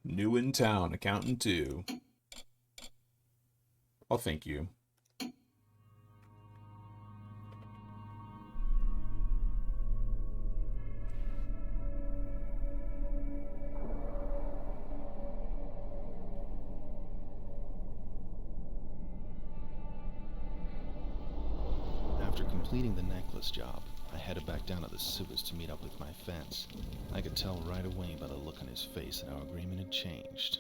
New in town, accountant 2. Oh, thank you. After completing the necklace job, I headed back down to the sewers to meet up with my fence. I could tell right away by the look on his face that our agreement had changed.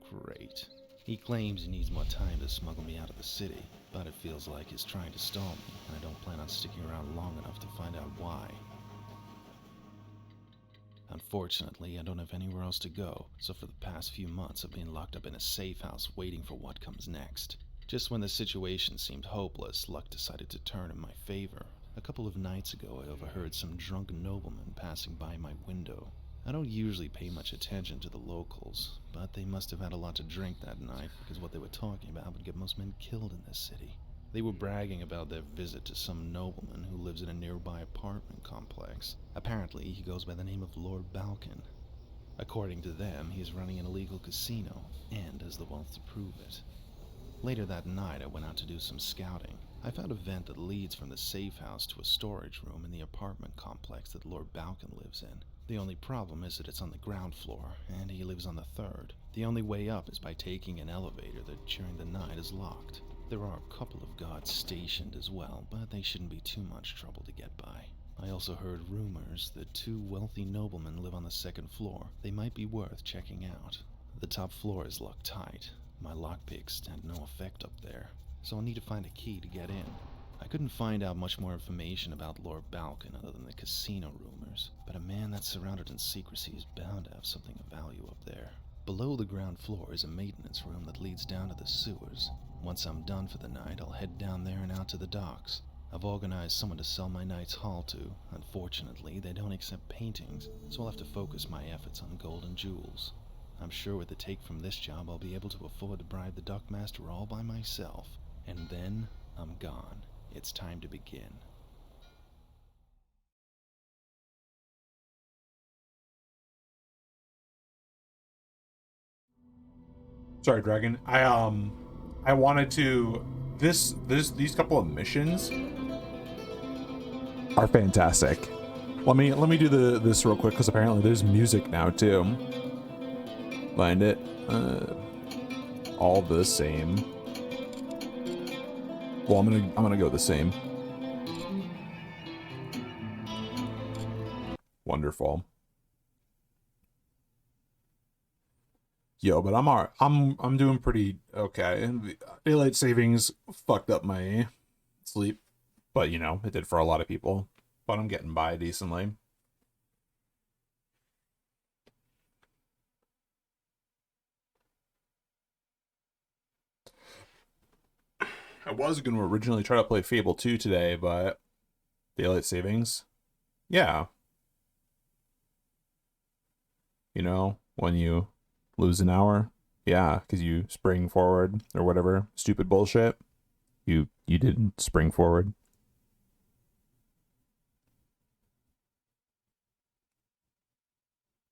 Great. He claims he needs more time to smuggle me out of the city, but it feels like he's trying to stall me, and I don't plan on sticking around long enough to find out why. Unfortunately, I don't have anywhere else to go, so for the past few months I've been locked up in a safe house waiting for what comes next. Just when the situation seemed hopeless, luck decided to turn in my favor. A couple of nights ago, I overheard some drunken noblemen passing by my window. I don't usually pay much attention to the locals, but they must have had a lot to drink that night, because what they were talking about would get most men killed in this city. They were bragging about their visit to some nobleman who lives in a nearby apartment complex. Apparently, he goes by the name of Lord Balkan. According to them, he is running an illegal casino, and has the wealth to prove it. Later that night, I went out to do some scouting. I found a vent that leads from the safe house to a storage room in the apartment complex that Lord Balkan lives in. The only problem is that it's on the ground floor, and he lives on the third. The only way up is by taking an elevator that during the night is locked. There are a couple of guards stationed as well, but they shouldn't be too much trouble to get by. I also heard rumors that 2 wealthy noblemen live on the second floor. They might be worth checking out. The top floor is locked tight. My lockpicks stand no effect up there, so I'll need to find a key to get in. I couldn't find out much more information about Lord Balkan other than the casino rumors, but a man that's surrounded in secrecy is bound to have something of value up there. Below the ground floor is a maintenance room that leads down to the sewers. Once I'm done for the night, I'll head down there and out to the docks. I've organized someone to sell my night's haul to. Unfortunately, they don't accept paintings, so I'll have to focus my efforts on gold and jewels. I'm sure with the take from this job, I'll be able to afford to bribe the dockmaster all by myself. And then, I'm gone. It's time to begin. Sorry, Dragon. I wanted to. These couple of missions are fantastic. Let me do this real quick because apparently there's music now too. Find it. All the same. Well, I'm gonna go the same. Wonderful. Yo, but I'm doing pretty okay. Daylight savings fucked up my sleep, but you know, it did for a lot of people. But I'm getting by decently. I was going to originally try to play Fable 2 today, but daylight savings. Yeah. You know, when you lose an hour. Yeah, because you spring forward or whatever stupid bullshit. You didn't spring forward.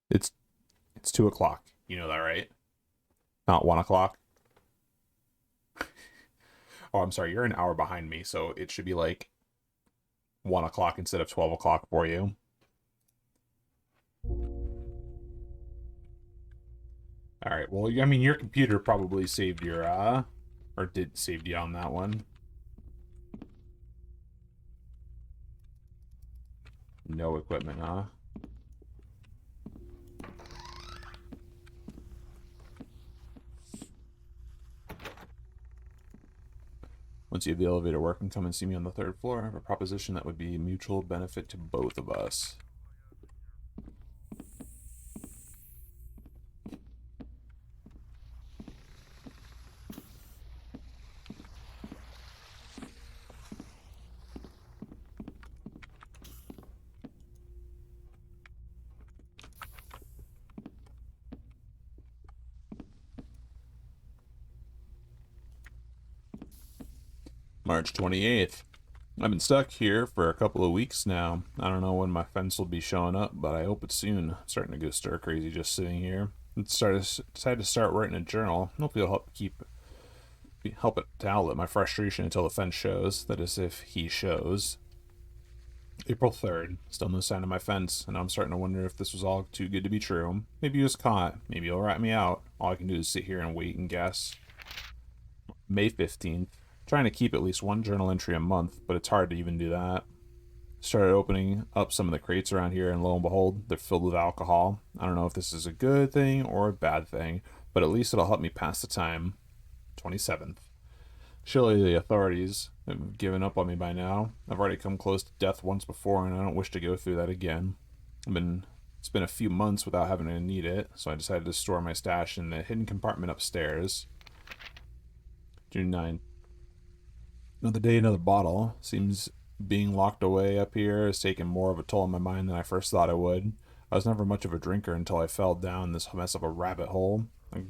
It's 2 o'clock. You know that, right? Not 1 o'clock. Oh, I'm sorry. You're an hour behind me, so it should be like 1 o'clock instead of 12 o'clock for you. All right. Well, I mean, your computer probably saved your or did save you on that one. No equipment, huh? Once you have the elevator working, come and see me on the 3rd floor. I have a proposition that would be a mutual benefit to both of us. March 28th. I've been stuck here for a couple of weeks now. I don't know when my fence will be showing up, but I hope it's soon. I'm starting to go stir crazy just sitting here. and decided to start writing a journal. Hopefully it'll help it to outlet my frustration until the fence shows. That is, if he shows. April 3rd. Still no sign of my fence, and I'm starting to wonder if this was all too good to be true. Maybe he was caught. Maybe he'll rat me out. All I can do is sit here and wait and guess. May 15th. Trying to keep at least one journal entry a month, but it's hard to even do that. Started opening up some of the crates around here, and lo and behold, they're filled with alcohol. I don't know if this is a good thing or a bad thing, but at least it'll help me pass the time. 27th. Surely the authorities have given up on me by now. I've already come close to death once before, and I don't wish to go through that again. It's been a few months without having to need it, so I decided to store my stash in the hidden compartment upstairs. June 9th. Another day, another bottle. Seems being locked away up here has taken more of a toll on my mind than I first thought it would. I was never much of a drinker until I fell down this mess of a rabbit hole. The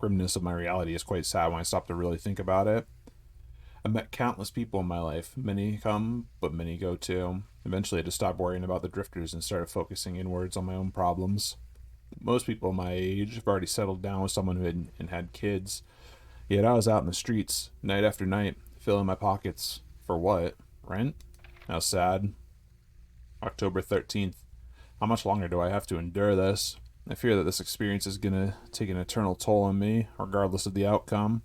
grimness of my reality is quite sad when I stop to really think about it. I've met countless people in my life. Many come, but many go too. Eventually I just stopped worrying about the drifters and started focusing inwards on my own problems. Most people my age have already settled down with someone who had kids. Yet I was out in the streets, night after night, filling my pockets. For what? Rent? How sad. October 13th. How much longer do I have to endure this? I fear that this experience is gonna take an eternal toll on me, regardless of the outcome.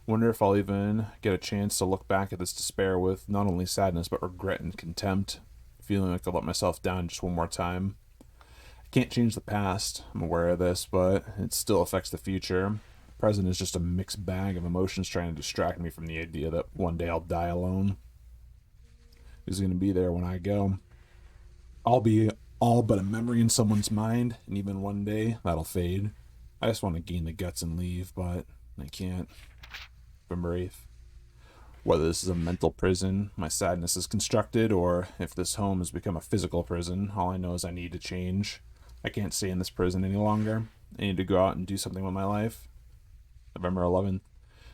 Wonder if I'll even get a chance to look back at this despair with not only sadness but regret and contempt, feeling like I'll let myself down just one more time. I can't change the past, I'm aware of this, but it still affects the future. The present is just a mixed bag of emotions trying to distract me from the idea that one day I'll die alone. Who's gonna be there when I go? I'll be all but a memory in someone's mind, and even one day that'll fade. I just want to gain the guts and leave, but I can't. November 8th. Whether this is a mental prison my sadness is constructed, or if this home has become a physical prison, all I know is I need to change. I can't stay in this prison any longer. I need to go out and do something with my life. November 11th.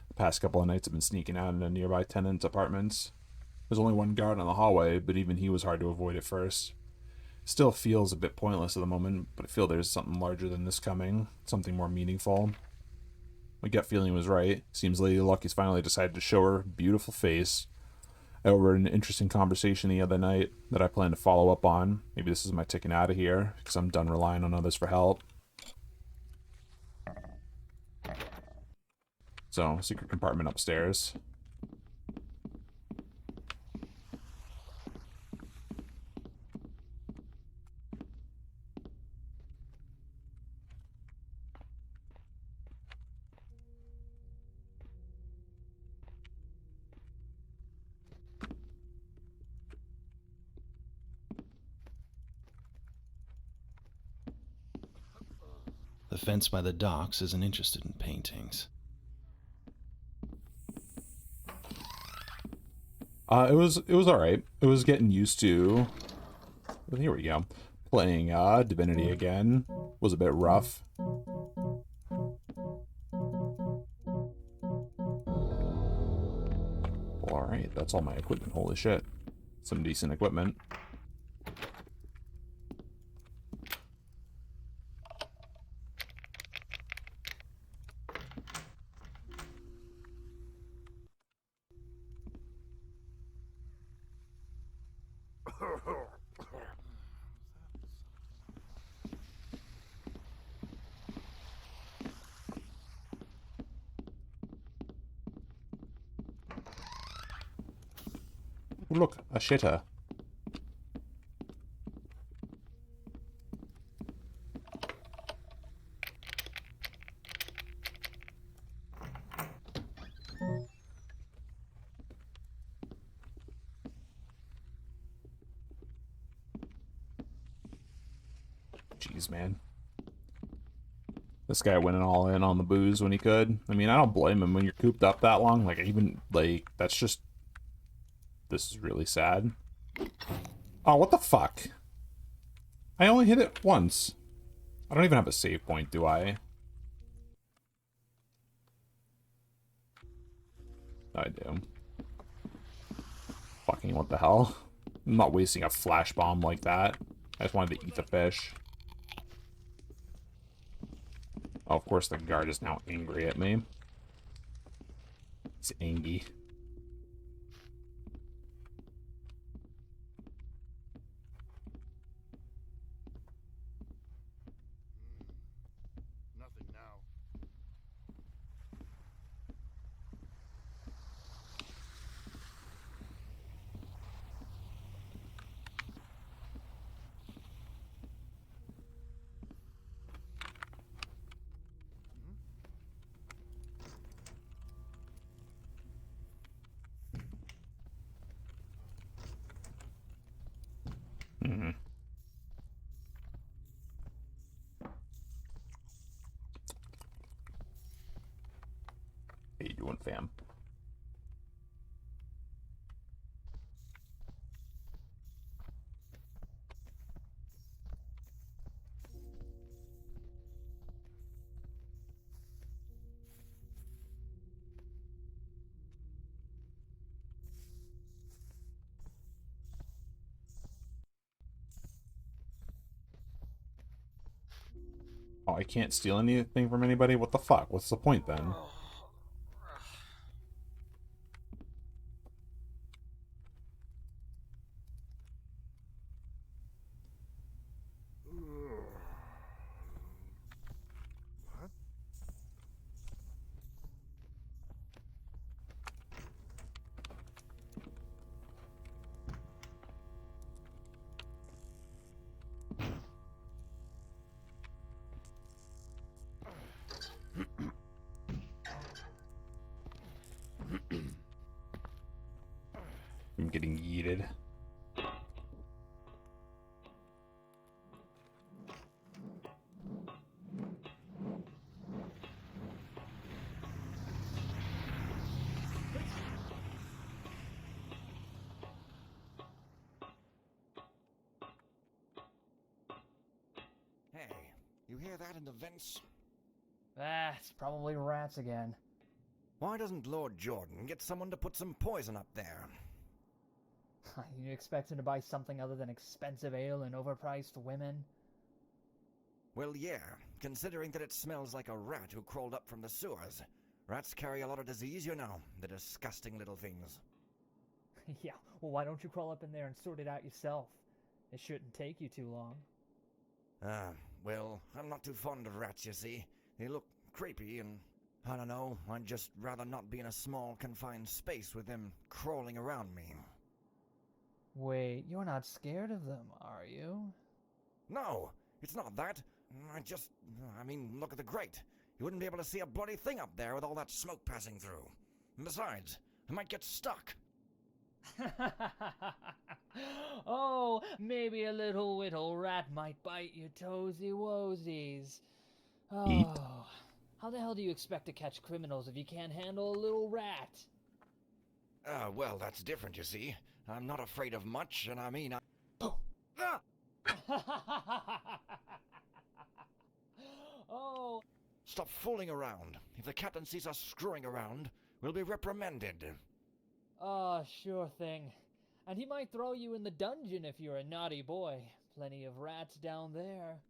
The past couple of nights I've been sneaking out into nearby tenants' apartments. There's only one guard in the hallway, but even he was hard to avoid at first. Still feels a bit pointless at the moment, but I feel there's something larger than this coming, something more meaningful. My gut feeling was right. Seems Lady Lucky's finally decided to show her beautiful face. I overheard an interesting conversation the other night that I plan to follow up on. Maybe this is my ticking out of here, because I'm done relying on others for help. So, secret compartment upstairs. The fence by the docks isn't interested in paintings. It was all right. It was getting used to. Well, here we go. Playing Divinity again was a bit rough. Well, all right, that's all my equipment. Holy shit, some decent equipment. Ooh, look, a shitter. Jeez, man. This guy went all in on the booze when he could. I mean, I don't blame him when you're cooped up that long. Like, even, like, that's just... This is really sad. Oh, what the fuck? I only hit it once. I don't even have a save point, do I? I do. Fucking what the hell? I'm not wasting a flash bomb like that. I just wanted to eat the fish. course, the guard is now angry at me. It's angy. Nothing now. Mm-hmm. How you doing, fam? Oh, I can't steal anything from anybody? What the fuck? What's the point, then? What? I'm getting yeeted. Hey, you hear that in the vents? Ah, it's probably rats again. Why doesn't Lord Jordan get someone to put some poison up there? You expect him to buy something other than expensive ale and overpriced women? Well, yeah, considering that it smells like a rat who crawled up from the sewers. Rats carry a lot of disease, you know, the disgusting little things. Yeah, well, why don't you crawl up in there and sort it out yourself? It shouldn't take you too long. Ah, well, I'm not too fond of rats, you see. They look creepy and, I don't know, I'd just rather not be in a small, confined space with them crawling around me. Wait, you're not scared of them, are you? No, it's not that. I mean, look at the grate. You wouldn't be able to see a bloody thing up there with all that smoke passing through. And besides, I might get stuck. Oh, maybe a little whittle rat might bite your toesy woesies. Eep. Oh, how the hell do you expect to catch criminals if you can't handle a little rat? Well, that's different, you see. I'm not afraid of much, and I mean, I... Oh. Ah! Oh. Stop fooling around. If the captain sees us screwing around, we'll be reprimanded. Oh, sure thing. And he might throw you in the dungeon if you're a naughty boy. Plenty of rats down there.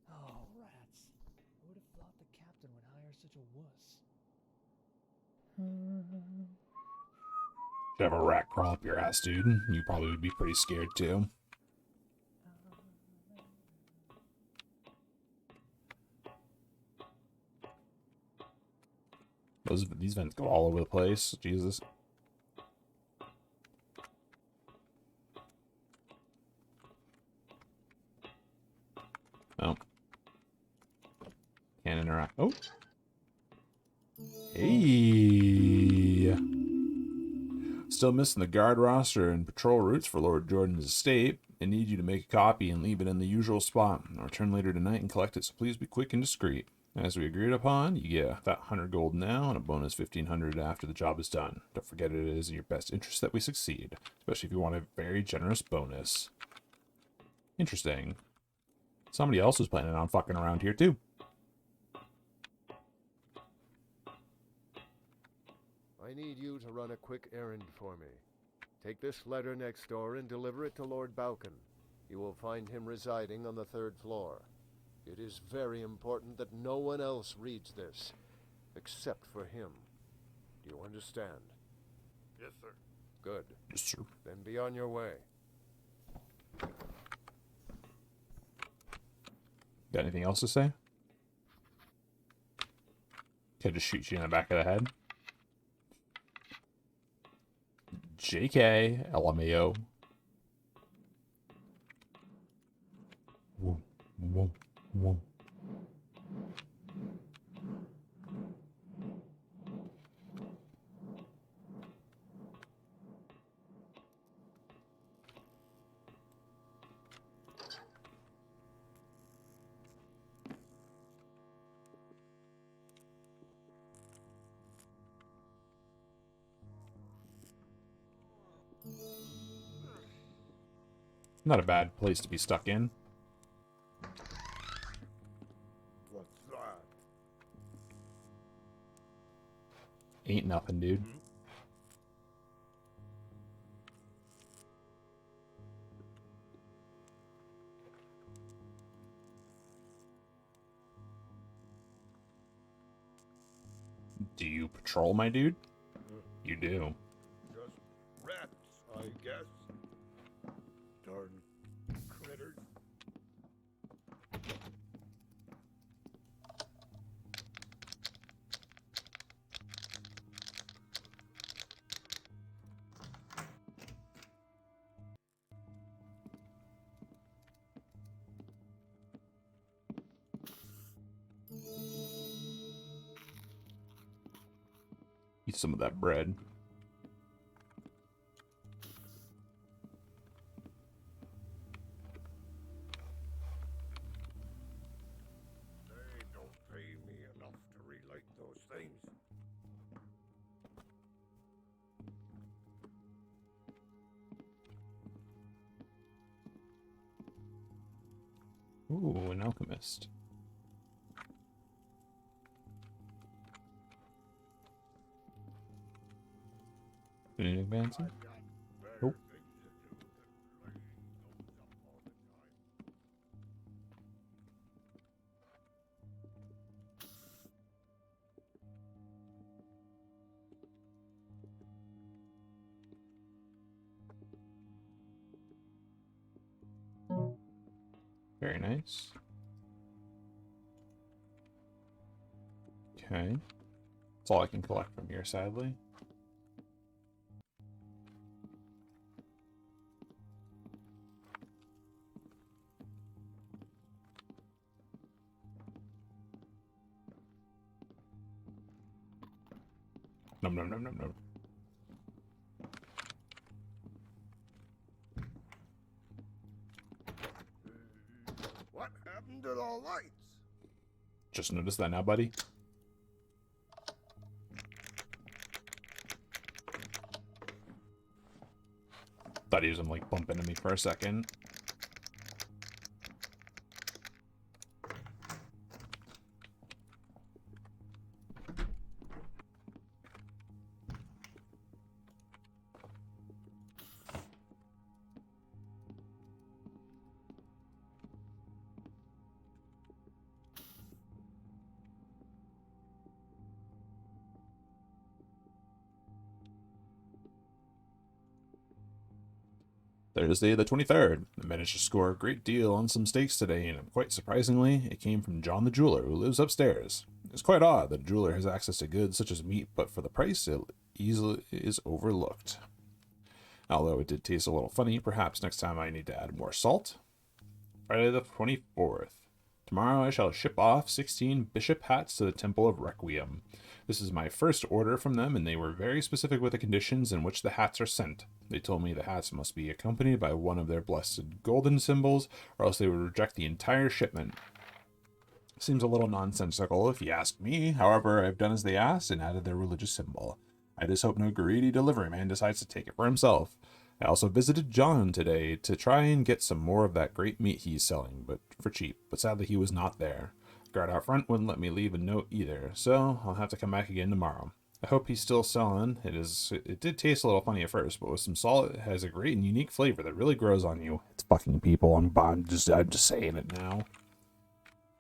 Oh, rats. I would have thought the captain would hire such a wuss. Should have a rat crawl up your ass, dude. You probably would be pretty scared, too. These vents go all over the place. Jesus. Oh. Can't interact. Oh. Hey. Still missing the guard roster and patrol routes for Lord Jordan's estate. I need you to make a copy and leave it in the usual spot. I'll return later tonight and collect it, so please be quick and discreet. As we agreed upon, you get that 100 gold now and a bonus 1500 after the job is done. Don't forget it is in your best interest that we succeed, especially if you want a very generous bonus. Interesting. Somebody else was planning on fucking around here too. I need you to run a quick errand for me. Take this letter next door and deliver it to Lord Balkan. You will find him residing on the 3rd floor. It is very important that no one else reads this, except for him. Do you understand? Yes, sir. Good. Yes, sir. Then be on your way. Got anything else to say? Could just shoot you in the back of the head. JK, LMAO. Whoa, whoa, whoa. Not a bad place to be stuck in. What's that? Ain't nothing, dude. Do you patrol, my dude? You do. Just rats, I guess. Darn critters. Eat some of that bread. They don't pay me enough to relight those things. Ooh, an alchemist. Any advancing? I've got better Nope. things to do than laying those up all the time. Very nice. Okay. That's all I can collect from here, sadly. Nom nom nom nom nom. What happened to the lights? Just noticed that now, buddy. Thought he was like bumping into me for a second. Thursday the 23rd. I managed to score a great deal on some steaks today, and quite surprisingly, it came from John the jeweler, who lives upstairs. It's quite odd that a jeweler has access to goods such as meat, but for the price, it easily is overlooked. Although it did taste a little funny, perhaps next time I need to add more salt. Friday the 24th. Tomorrow I shall ship off 16 bishop hats to the Temple of Requiem. This is my first order from them, and they were very specific with the conditions in which the hats are sent. They told me the hats must be accompanied by one of their blessed golden symbols, or else they would reject the entire shipment. Seems a little nonsensical if you ask me. However, I've done as they asked and added their religious symbol. I just hope no greedy delivery man decides to take it for himself. I also visited John today to try and get some more of that great meat he's selling, but for cheap. But sadly he was not there. Guard out front wouldn't let me leave a note either, so I'll have to come back again tomorrow. I hope he's still selling. It did taste a little funny at first, but with some salt, it has a great and unique flavor that really grows on you. It's fucking people. I'm just saying it now.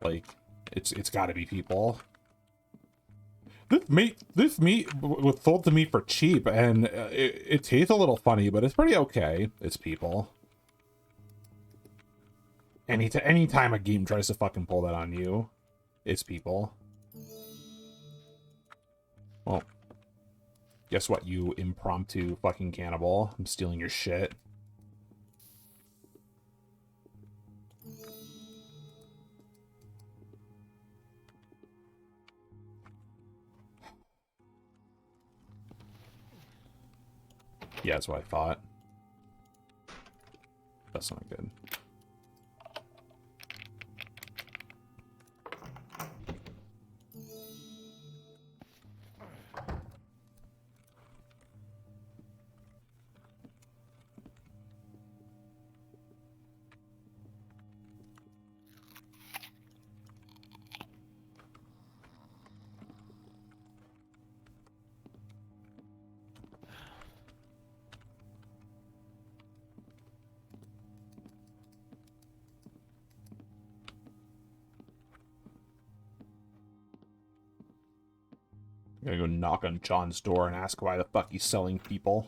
Like, it's got to be people. This meat was sold to me for cheap, and it tastes a little funny, but it's pretty okay. It's people. Anytime a game tries to fucking pull that on you, it's people. Well, guess what, you impromptu fucking cannibal? I'm stealing your shit. Yeah, that's what I thought. That's not good. I'm gonna go knock on John's door and ask why the fuck he's selling people.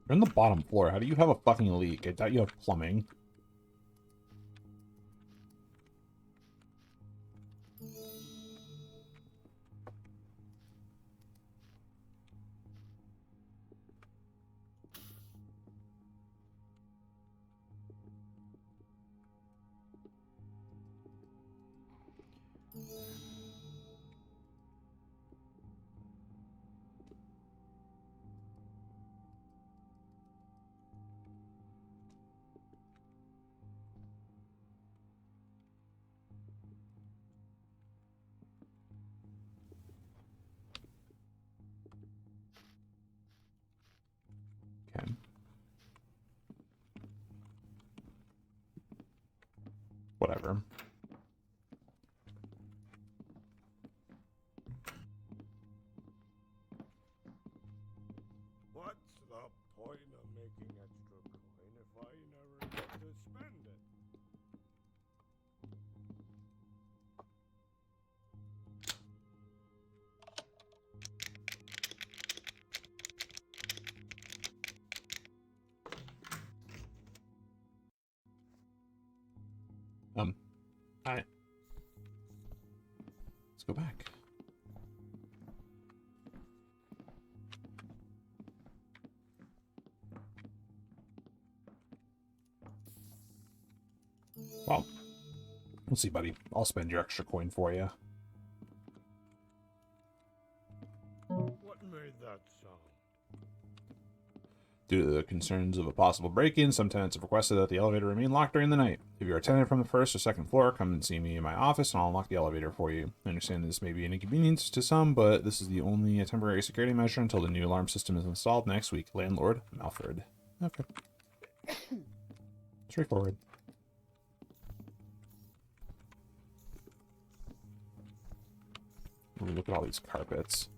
You're on the bottom floor. How do you have a fucking leak? I doubt you have plumbing. Okay. Whatever. What's the point of making extra coin if I never get to spend it? Alright. Let's go back. Well, we'll see, buddy. I'll spend your extra coin for you. What made that sound? Due to the concerns of a possible break-in, some tenants have requested that the elevator remain locked during the night. If you're a tenant from the first or second floor, come and see me in my office and I'll unlock the elevator for you. I understand this may be an inconvenience to some, but this is the only temporary security measure until the new alarm system is installed next week. Landlord, Malford. Okay. Straightforward. Ooh, look at all these carpets.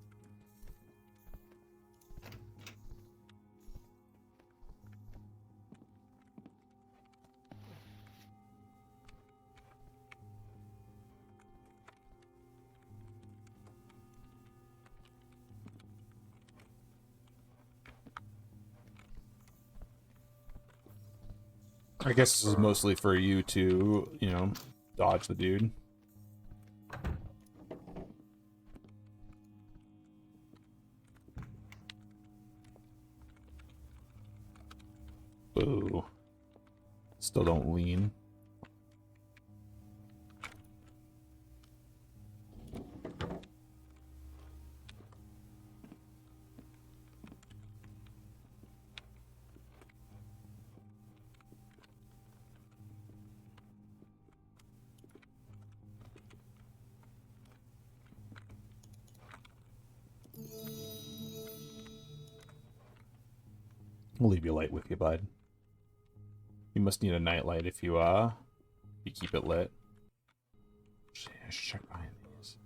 I guess this is mostly for you to, you know, dodge the dude. Boo. Still don't lean. We'll leave your light with you, bud. You must need a nightlight if you keep it lit. Shit, I should check behind these.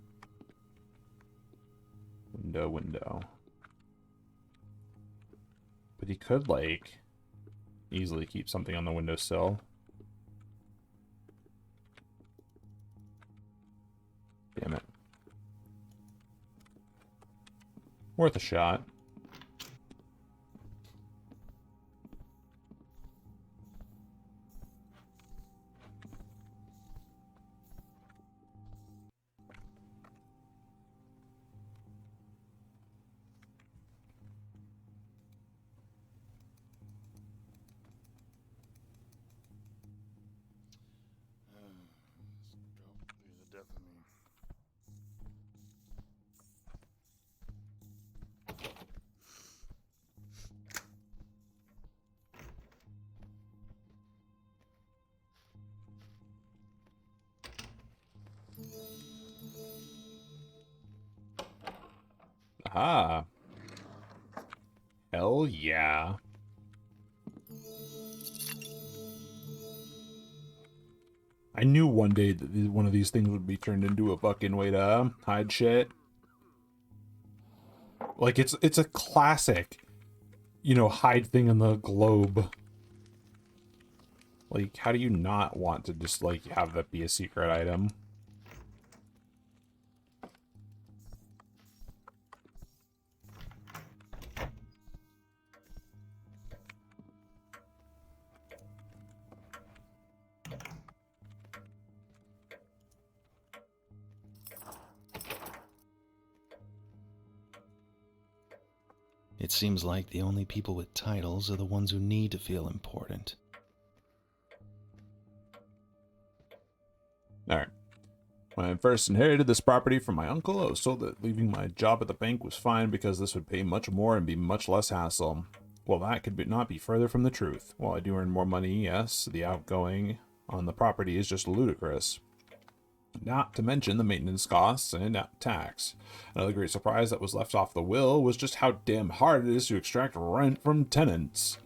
Window. But he could, like, easily keep something on the windowsill. Damn it. Worth a shot. These are definitely. Ah. Hell yeah. I knew one day that one of these things would be turned into a fucking way to hide shit. Like, it's a classic, you know, hide thing in the globe. Like, how do you not want to just, like, have that be a secret item? It seems like the only people with titles are the ones who need to feel important. Alright. When I first inherited this property from my uncle, I was told that leaving my job at the bank was fine because this would pay much more and be much less hassle. Well, that could not be further from the truth. While I do earn more money, yes, the outgoing on the property is just ludicrous. Not to mention the maintenance costs and tax. Another great surprise that was left off the will was just how damn hard it is to extract rent from tenants.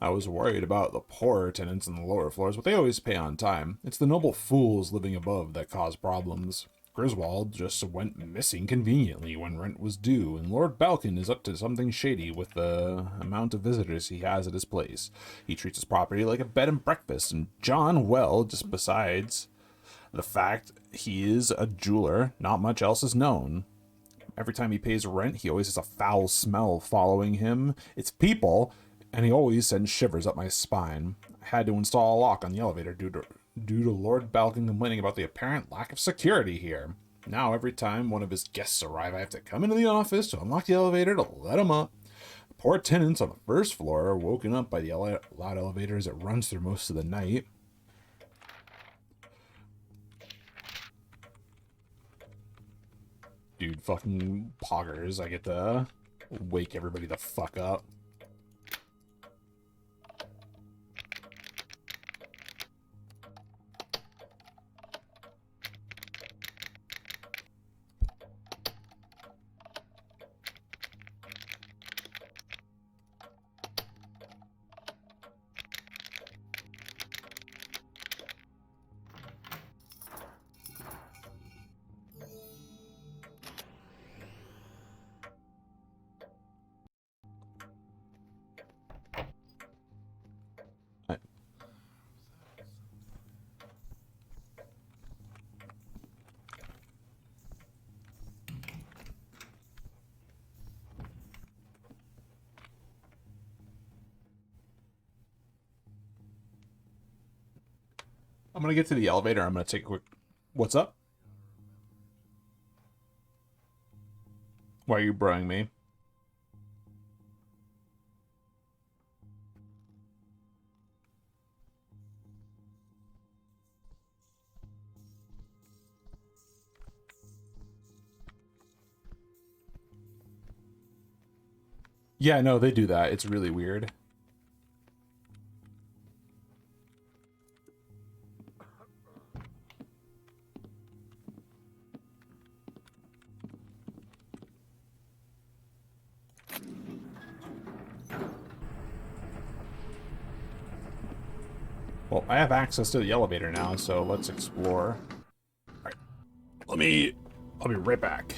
I was worried about the poorer tenants in the lower floors, but they always pay on time. It's the noble fools living above that cause problems. Griswold just went missing conveniently when rent was due, and Lord Balkan is up to something shady with the amount of visitors he has at his place. He treats his property like a bed and breakfast, and John, well, just besides the fact he is a jeweler, not much else is known. Every time he pays rent, he always has a foul smell following him. It's people, and he always sends shivers up my spine. I had to install a lock on the elevator due to Lord Balkan complaining about the apparent lack of security here. Now every time one of his guests arrive, I have to come into the office to unlock the elevator to let him up. The poor tenants on the first floor are woken up by the loud elevator as it runs through most of the night. Dude, fucking poggers. I get to wake everybody the fuck up. I'm gonna get to the elevator. I'm gonna take a quick... What's up? Why are you broing me? Yeah, no, they do that. It's really weird. Well, I have access to the elevator now, so let's explore. Alright. I'll be right back.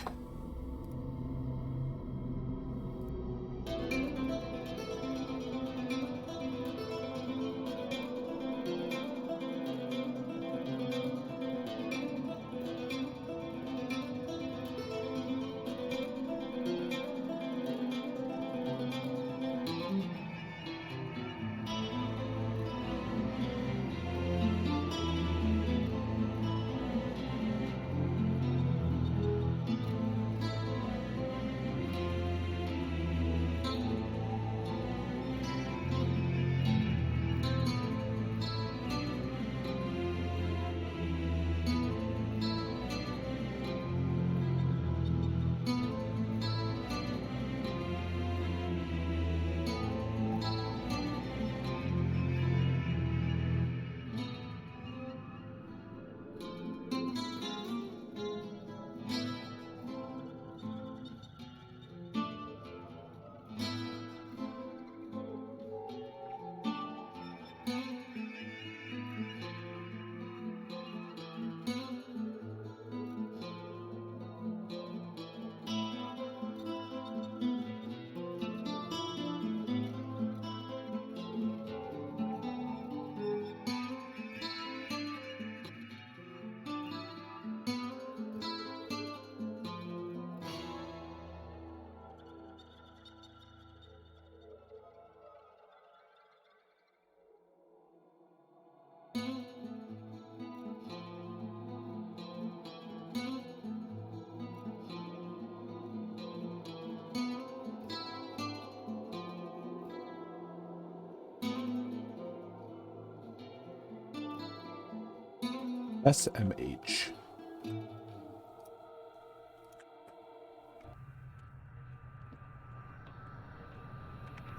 SMH.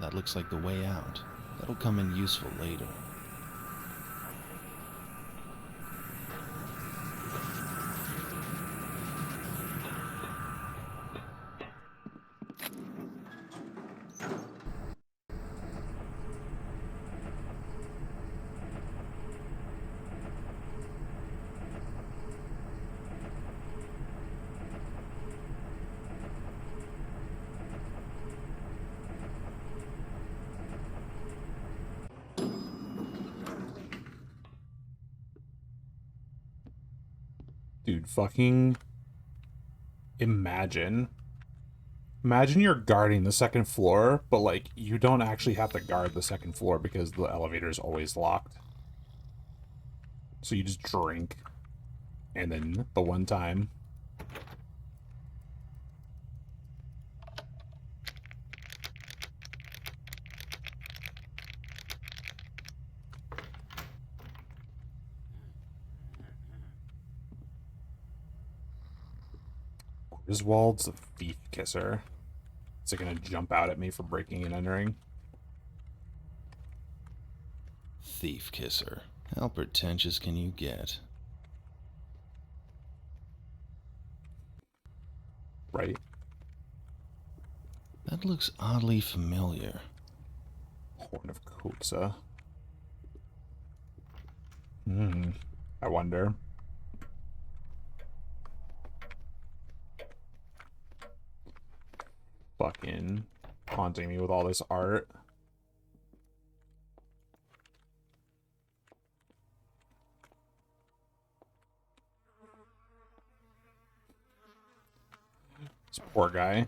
That looks like the way out. That'll come in useful later. Dude, fucking imagine you're guarding the second floor, but like you don't actually have to guard the second floor because the elevator is always locked. So you just drink, and then the one time Griswold's a thief kisser. Is it gonna jump out at me for breaking and entering? Thief kisser. How pretentious can you get? Right. That looks oddly familiar. Horn of Kotsa. I wonder. Fucking haunting me with all this art. This poor guy.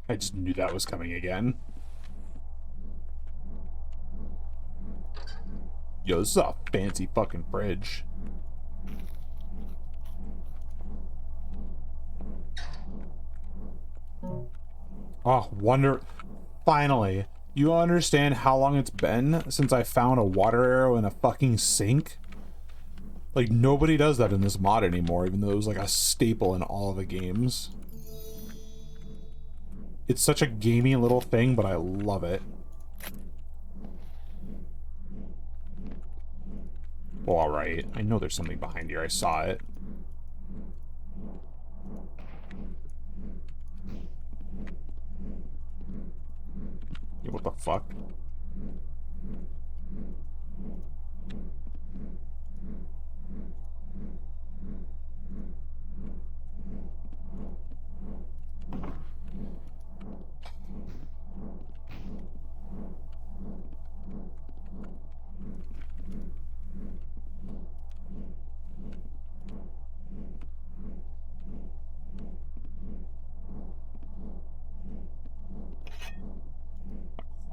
I just knew that was coming again. Yo, this is a fancy fucking fridge. Oh, wonder... Finally. You understand how long it's been since I found a water arrow in a fucking sink? Like, nobody does that in this mod anymore, even though it was like a staple in all of the games. It's such a gamey little thing, but I love it. Well, alright. I know there's something behind here. I saw it. fuck?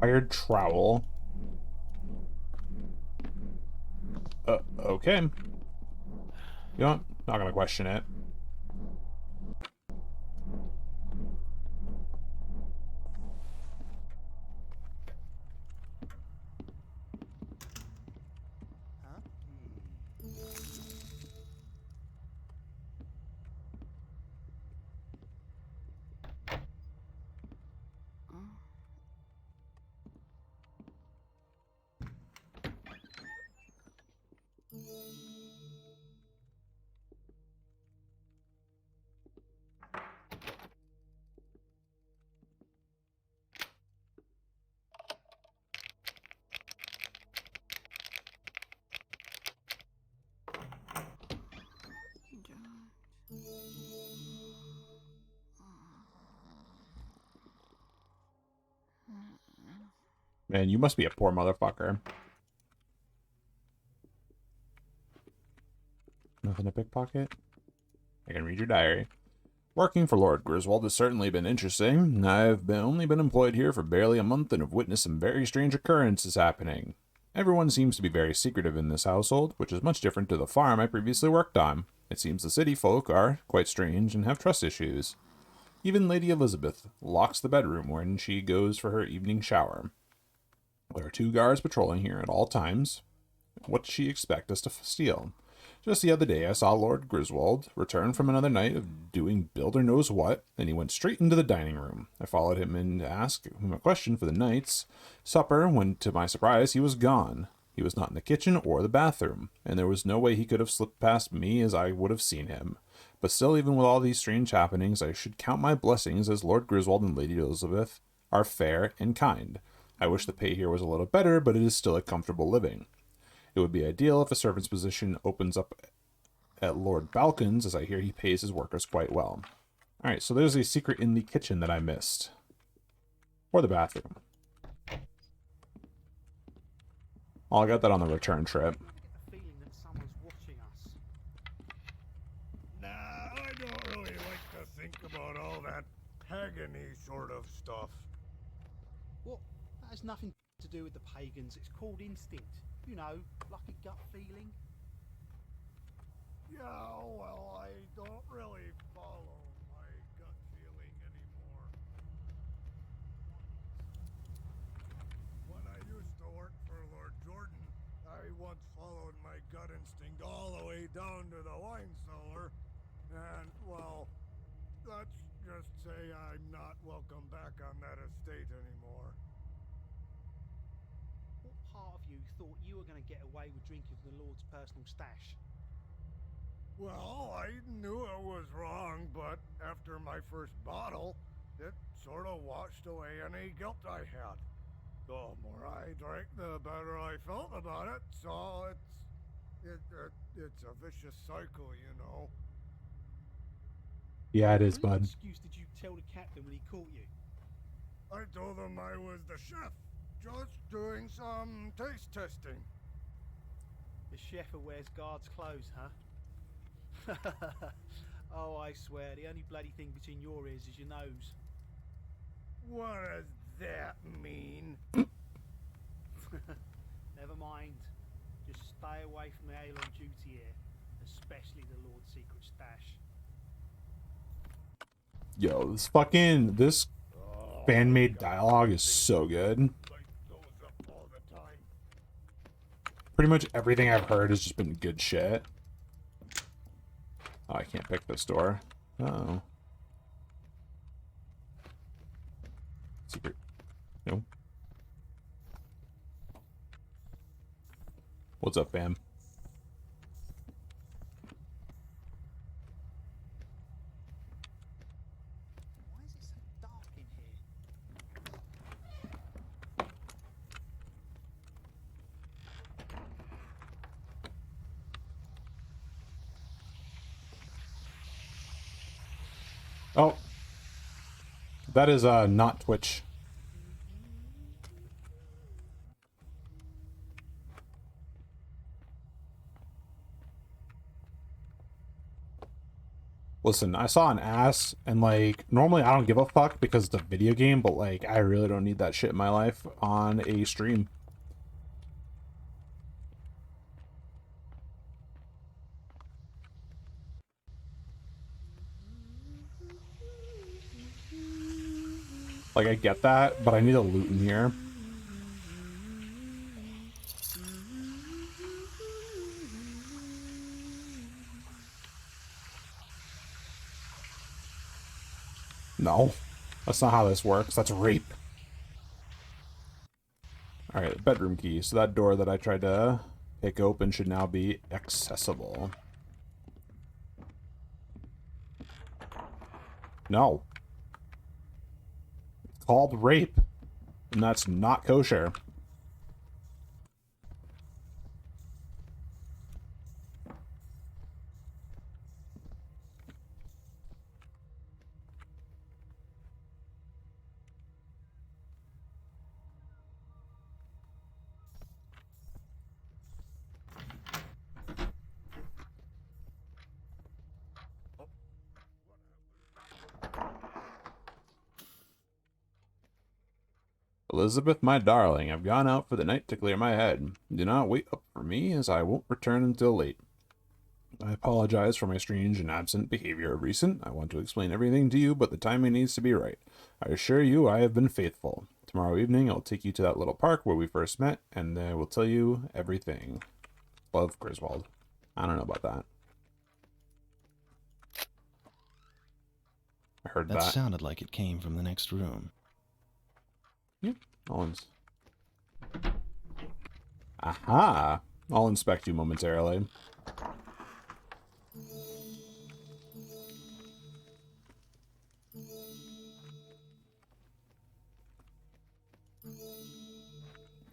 Acquired trowel. Okay. You know what? Not gonna question it. Man, you must be a poor motherfucker. Nothing to pickpocket? I can read your diary. Working for Lord Griswold has certainly been interesting. I've only been employed here for barely a month and have witnessed some very strange occurrences happening. Everyone seems to be very secretive in this household, which is much different to the farm I previously worked on. It seems the city folk are quite strange and have trust issues. Even Lady Elizabeth locks the bedroom when she goes for her evening shower. There are 2 guards patrolling here at all times. What does she expect us to steal? Just the other day, I saw Lord Griswold return from another night of doing builder knows what, and he went straight into the dining room. I followed him in to ask him a question for the night's supper, when, to my surprise, he was gone. He was not in the kitchen or the bathroom, and there was no way he could have slipped past me as I would have seen him. But still, even with all these strange happenings, I should count my blessings as Lord Griswold and Lady Elizabeth are fair and kind. I wish the pay here was a little better, but it is still a comfortable living. It would be ideal if a servant's position opens up at Lord Balcon's, as I hear he pays his workers quite well. Alright, so there's a secret in the kitchen that I missed. Or the bathroom. Oh, I got that on the return trip. Nah, I don't really like to think about all that pagan-y sort of stuff. What? That has nothing to do with the pagans. It's called instinct. You know, like a gut feeling. Yeah, well, I don't really follow my gut feeling anymore. When I used to work for Lord Jordan, I once followed my gut instinct all the way down to the wine cellar, and, well, let's just say I'm not welcome back on that estate anymore. What part of you thought you were going to get away with drinking from the Lord's personal stash? Well, I knew it was wrong, but after my first bottle, it sort of washed away any guilt I had. The more I drank, the better I felt about it, so it's a vicious cycle, you know. Yeah, it is, What bud. excuse did you tell the captain when he caught you? I told him I was the chef, just doing some taste testing. The chef who wears guards' clothes, huh? Oh, I swear, the only bloody thing between your ears is your nose. What does that mean? Never mind. Just stay away from the ale on duty here, especially the Lord's secret stash. Yo, this fan-made dialogue is so good. Light goes up all the time. Pretty much everything I've heard has just been good shit. Oh, I can't pick this door. Uh-oh. Secret. No. What's up, fam? Why is it so dark in here? Oh. That is not Twitch. Listen, I saw an ass, and like, normally I don't give a fuck because it's a video game, but like, I really don't need that shit in my life on a stream. Like, I get that, but I need a loot in here. No, that's not how this works. That's rape. Alright, bedroom key. So that door that I tried to pick open should now be accessible. No. It's called rape. And that's not kosher. Elizabeth, my darling, I've gone out for the night to clear my head. Do not wait up for me, as I won't return until late. I apologize for my strange and absent behavior of recent. I want to explain everything to you, but the timing needs to be right. I assure you I have been faithful. Tomorrow evening I'll take you to that little park where we first met, and I will tell you everything. Love, Griswold. I don't know about that. I heard that. That sounded like it came from the next room. Yep, Mullins. Aha! I'll inspect you momentarily.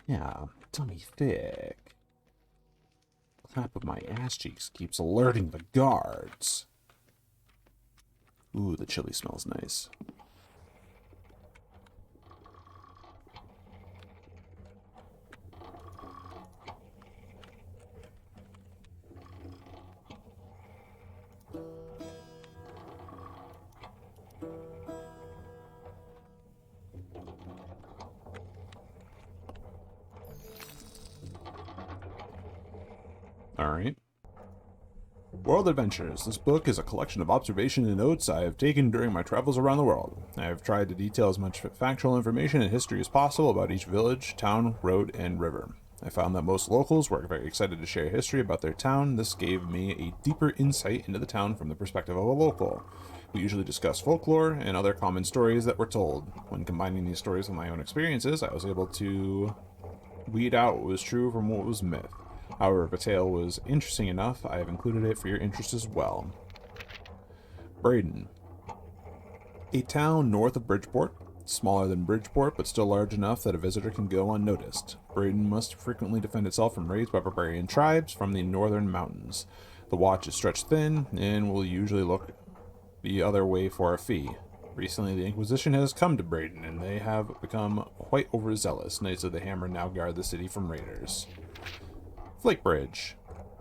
Yeah, tummy thick. Clap of my ass cheeks keeps alerting the guards. Ooh, the chili smells nice. Alright. World Adventures. This book is a collection of observations and notes I have taken during my travels around the world. I have tried to detail as much factual information and history as possible about each village, town, road, and river. I found that most locals were very excited to share history about their town. This gave me a deeper insight into the town from the perspective of a local. We usually discuss folklore and other common stories that were told. When combining these stories with my own experiences, I was able to weed out what was true from what was myth. However, if a tale was interesting enough, I have included it for your interest as well. Braden. A town north of Bridgeport. Smaller than Bridgeport, but still large enough that a visitor can go unnoticed. Braden must frequently defend itself from raids by barbarian tribes from the northern mountains. The watch is stretched thin, and will usually look the other way for a fee. Recently, the Inquisition has come to Braden, and they have become quite overzealous. Knights of the Hammer now guard the city from raiders. Flake Bridge.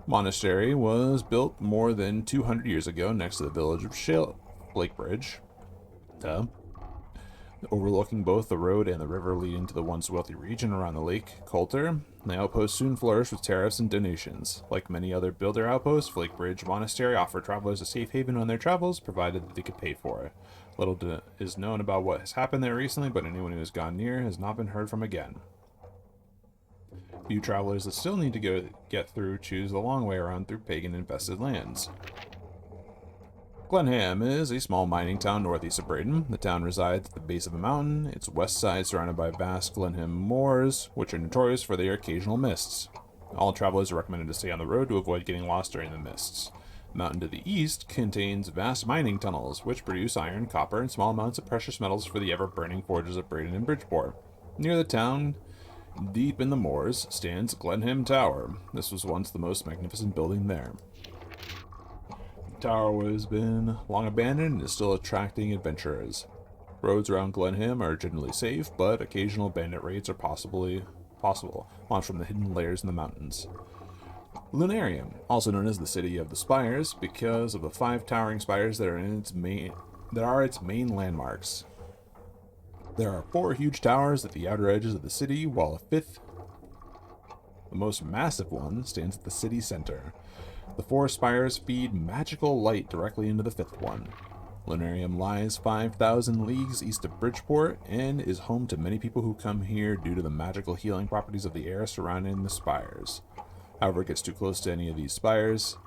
Monastery was built more than 200 years ago next to the village of Flake Bridge. Overlooking both the road and the river leading to the once wealthy region around the Lake Coulter, the outpost soon flourished with tariffs and donations. Like many other builder outposts, Flake Bridge Monastery offered travelers a safe haven on their travels, provided that they could pay for it. Little is known about what has happened there recently, but anyone who has gone near has not been heard from again. Few travelers that still need to get through choose the long way around through pagan-infested lands. Glenham is a small mining town northeast of Braden. The town resides at the base of a mountain, its west side surrounded by vast Glenham moors, which are notorious for their occasional mists. All travelers are recommended to stay on the road to avoid getting lost during the mists. The mountain to the east contains vast mining tunnels, which produce iron, copper, and small amounts of precious metals for the ever-burning forges of Braden and Bridgeport. Near the town, deep in the moors, stands Glenham Tower. This was once the most magnificent building there. tower has been long abandoned and is still attracting adventurers. Roads around Glenham are generally safe, but occasional bandit raids are possible, launched from the hidden layers in the mountains. Lunarium, also known as the City of the Spires, because of the 5 towering spires that are its main landmarks. There are 4 huge towers at the outer edges of the city, while a 5th, the most massive one, stands at the city center. The 4 spires feed magical light directly into the 5th one. Lunarium lies 5,000 leagues east of Bridgeport and is home to many people who come here due to the magical healing properties of the air surrounding the spires. However, it gets too close to any of these spires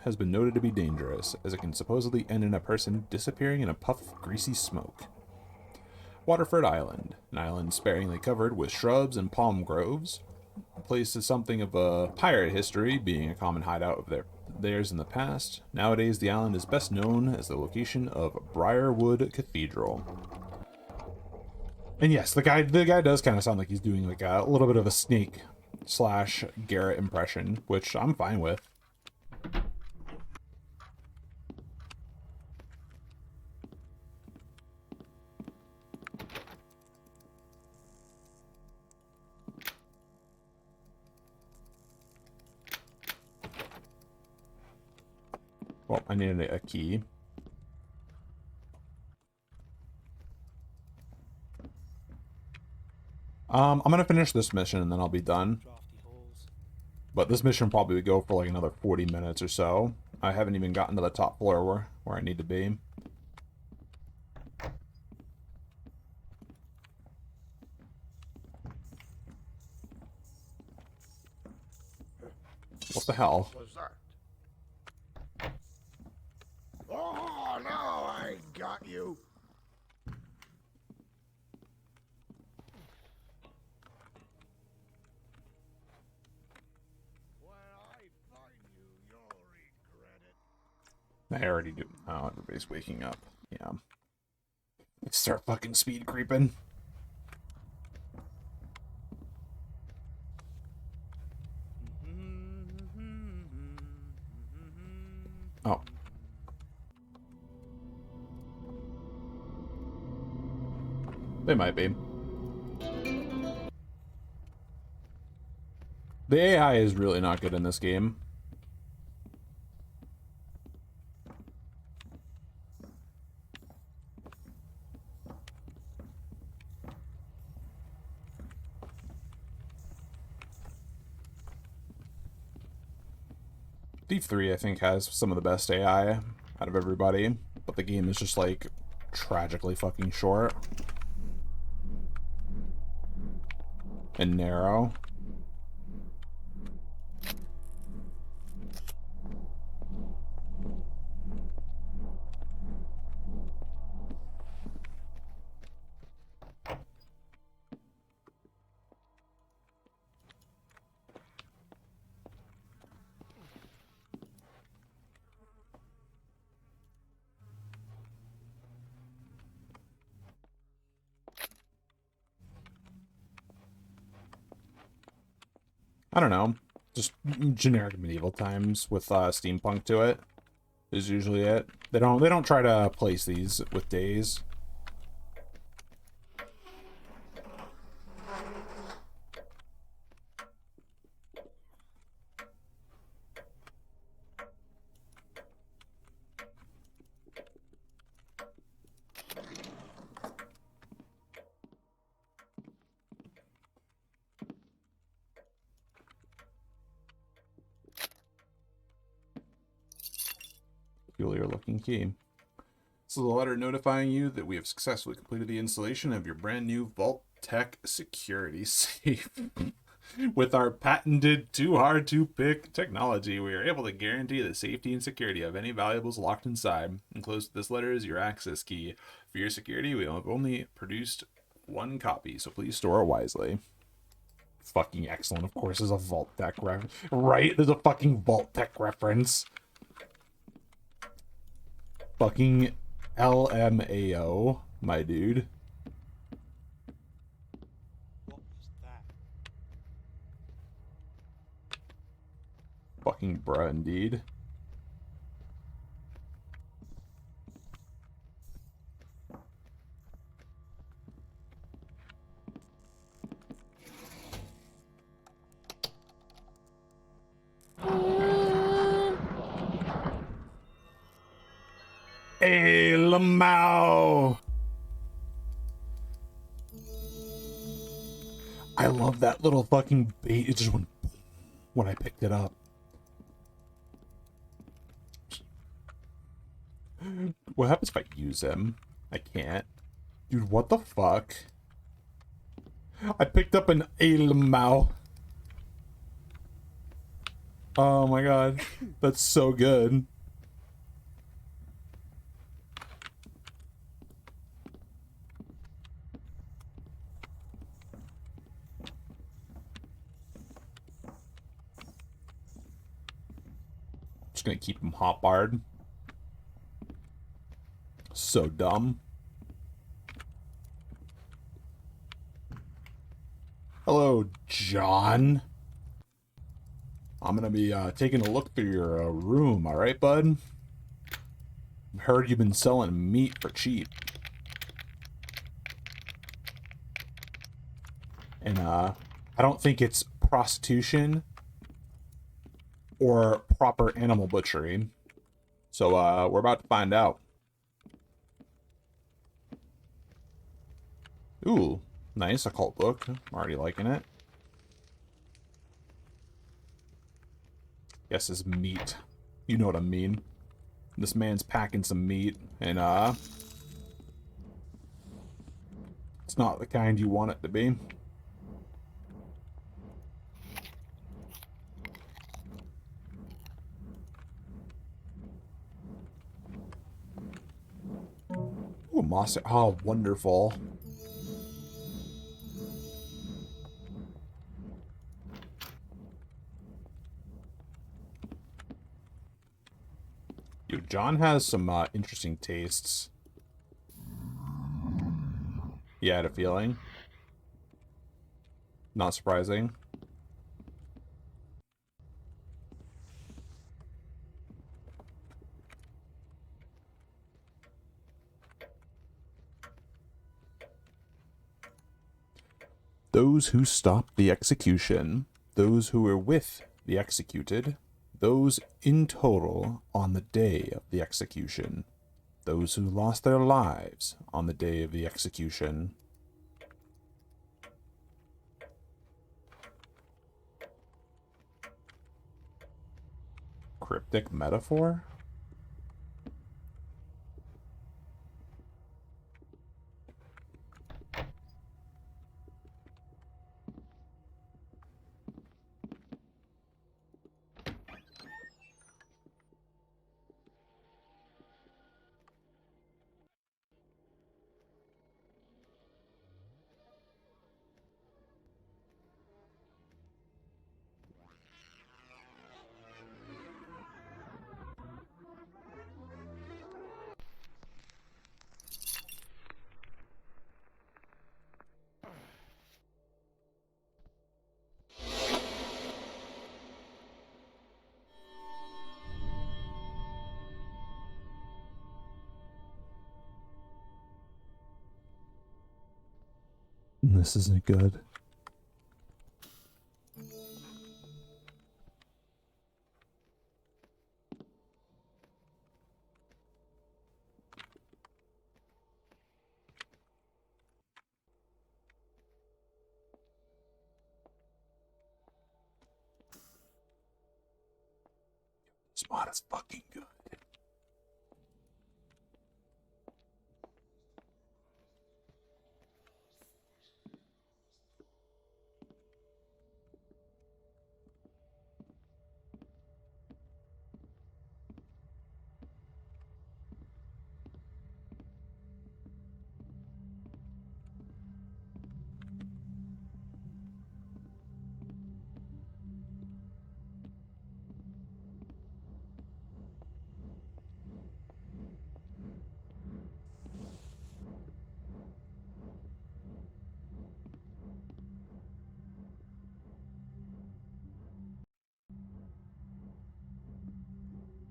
has been noted to be dangerous, as it can supposedly end in a person disappearing in a puff of greasy smoke. Waterford Island, an island sparingly covered with shrubs and palm groves. The place is something of a pirate history, being a common hideout of theirs in the past. Nowadays, the island is best known as the location of Briarwood Cathedral. And yes, the guy does kind of sound like he's doing like a little bit of a Snake / Garrett impression, which I'm fine with. Well, I needed a key. I'm gonna finish this mission and then I'll be done. But this mission probably would go for like another 40 minutes or so. I haven't even gotten to the top floor where I need to be. What the hell? What was that? Oh, now I got you. When I find you, you'll regret it. I already do. Oh, everybody's waking up. Yeah. Let's start fucking speed creeping. Oh. They might be. The AI is really not good in this game. Thief 3, I think, has some of the best AI out of everybody, but the game is just, like, tragically fucking short. And narrow. I don't know. Just generic medieval times with steampunk to it is usually it. They don't try to place these with days. Peculiar looking key. This is a letter notifying you that we have successfully completed the installation of your brand new Vault Tech security safe. With our patented too hard to pick technology, we are able to guarantee the safety and security of any valuables locked inside. Enclosed with this letter is your access key. For your security, we have only produced 1 copy, so please store it wisely. Fucking excellent. Of course, there's a Vault Tech reference. Right? There's a fucking Vault Tech reference. Fucking LMAO, my dude. What was that? Fucking bruh, indeed. Hey, Lamau! I love that little fucking bait. It just went boom when I picked it up. What happens if I use him? I can't. Dude, what the fuck? I picked up an Lamau. Oh my god. That's so good. Just gonna keep him hotbarred. So dumb. Hello, John. I'm gonna be taking a look through your room, alright, bud? Heard you've been selling meat for cheap. And I don't think it's prostitution or proper animal butchery. So we're about to find out. Ooh, nice occult book. I'm already liking it. Yes, is meat. You know what I mean. This man's packing some meat, and it's not the kind you want it to be. Ooh, moss. Oh, wonderful. Dude, John has some interesting tastes. Yeah, I had a feeling. Not surprising. Those who stopped the execution, those who were with the executed, those in total on the day of the execution, those who lost their lives on the day of the execution. Cryptic metaphor? This isn't good. This mod is fucking good.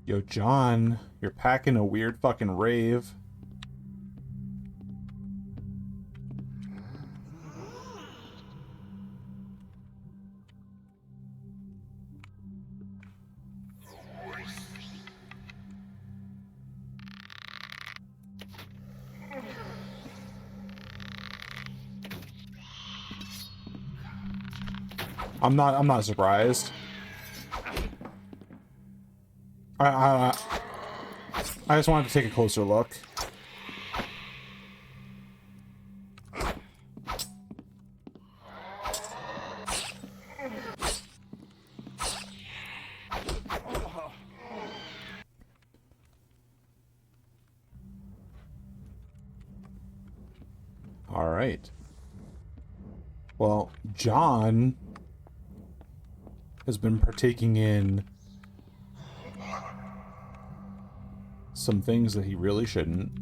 Yo, John, you're packing a weird fucking rave. I'm not surprised. I just wanted to take a closer look. All right. Well, John has been partaking in some things that he really shouldn't.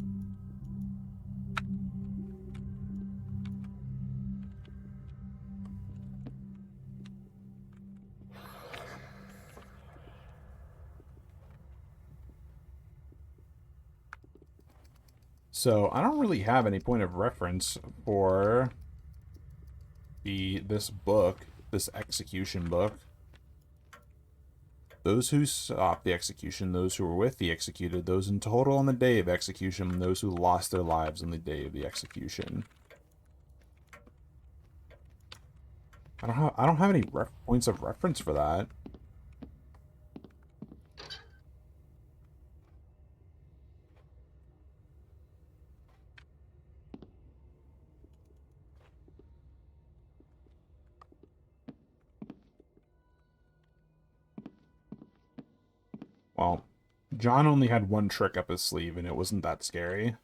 So I don't really have any point of reference for this book, this execution book. Those who stopped the execution, those who were with the executed, those in total on the day of execution, those who lost their lives on the day of the execution. I don't have any points of reference for that. Well, John only had one trick up his sleeve, and it wasn't that scary.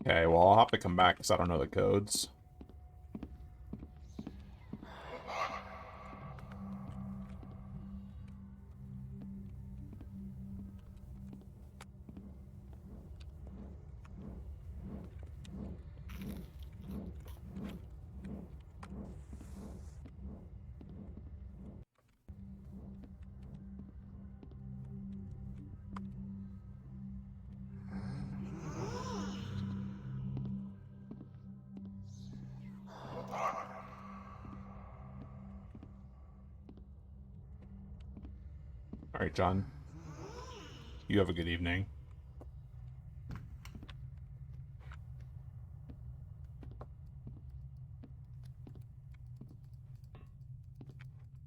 Okay, well, I'll have to come back because I don't know the codes. Alright, John. You have a good evening.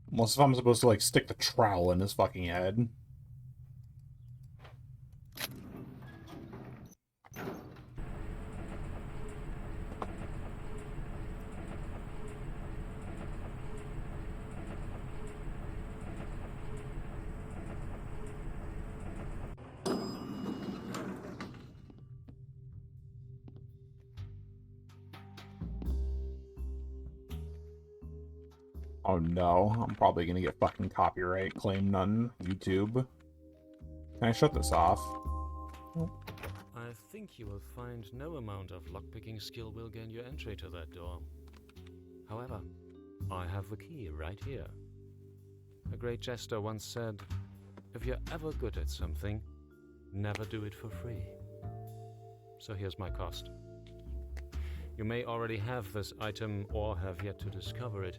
Unless if I'm supposed to, like, stick the trowel in his fucking head. Oh no, I'm probably gonna get fucking copyright claimed on YouTube. Can I shut this off? I think you will find no amount of lockpicking skill will gain you entry to that door. However, I have the key right here. A great jester once said, if you're ever good at something, never do it for free. So here's my cost. You may already have this item or have yet to discover it.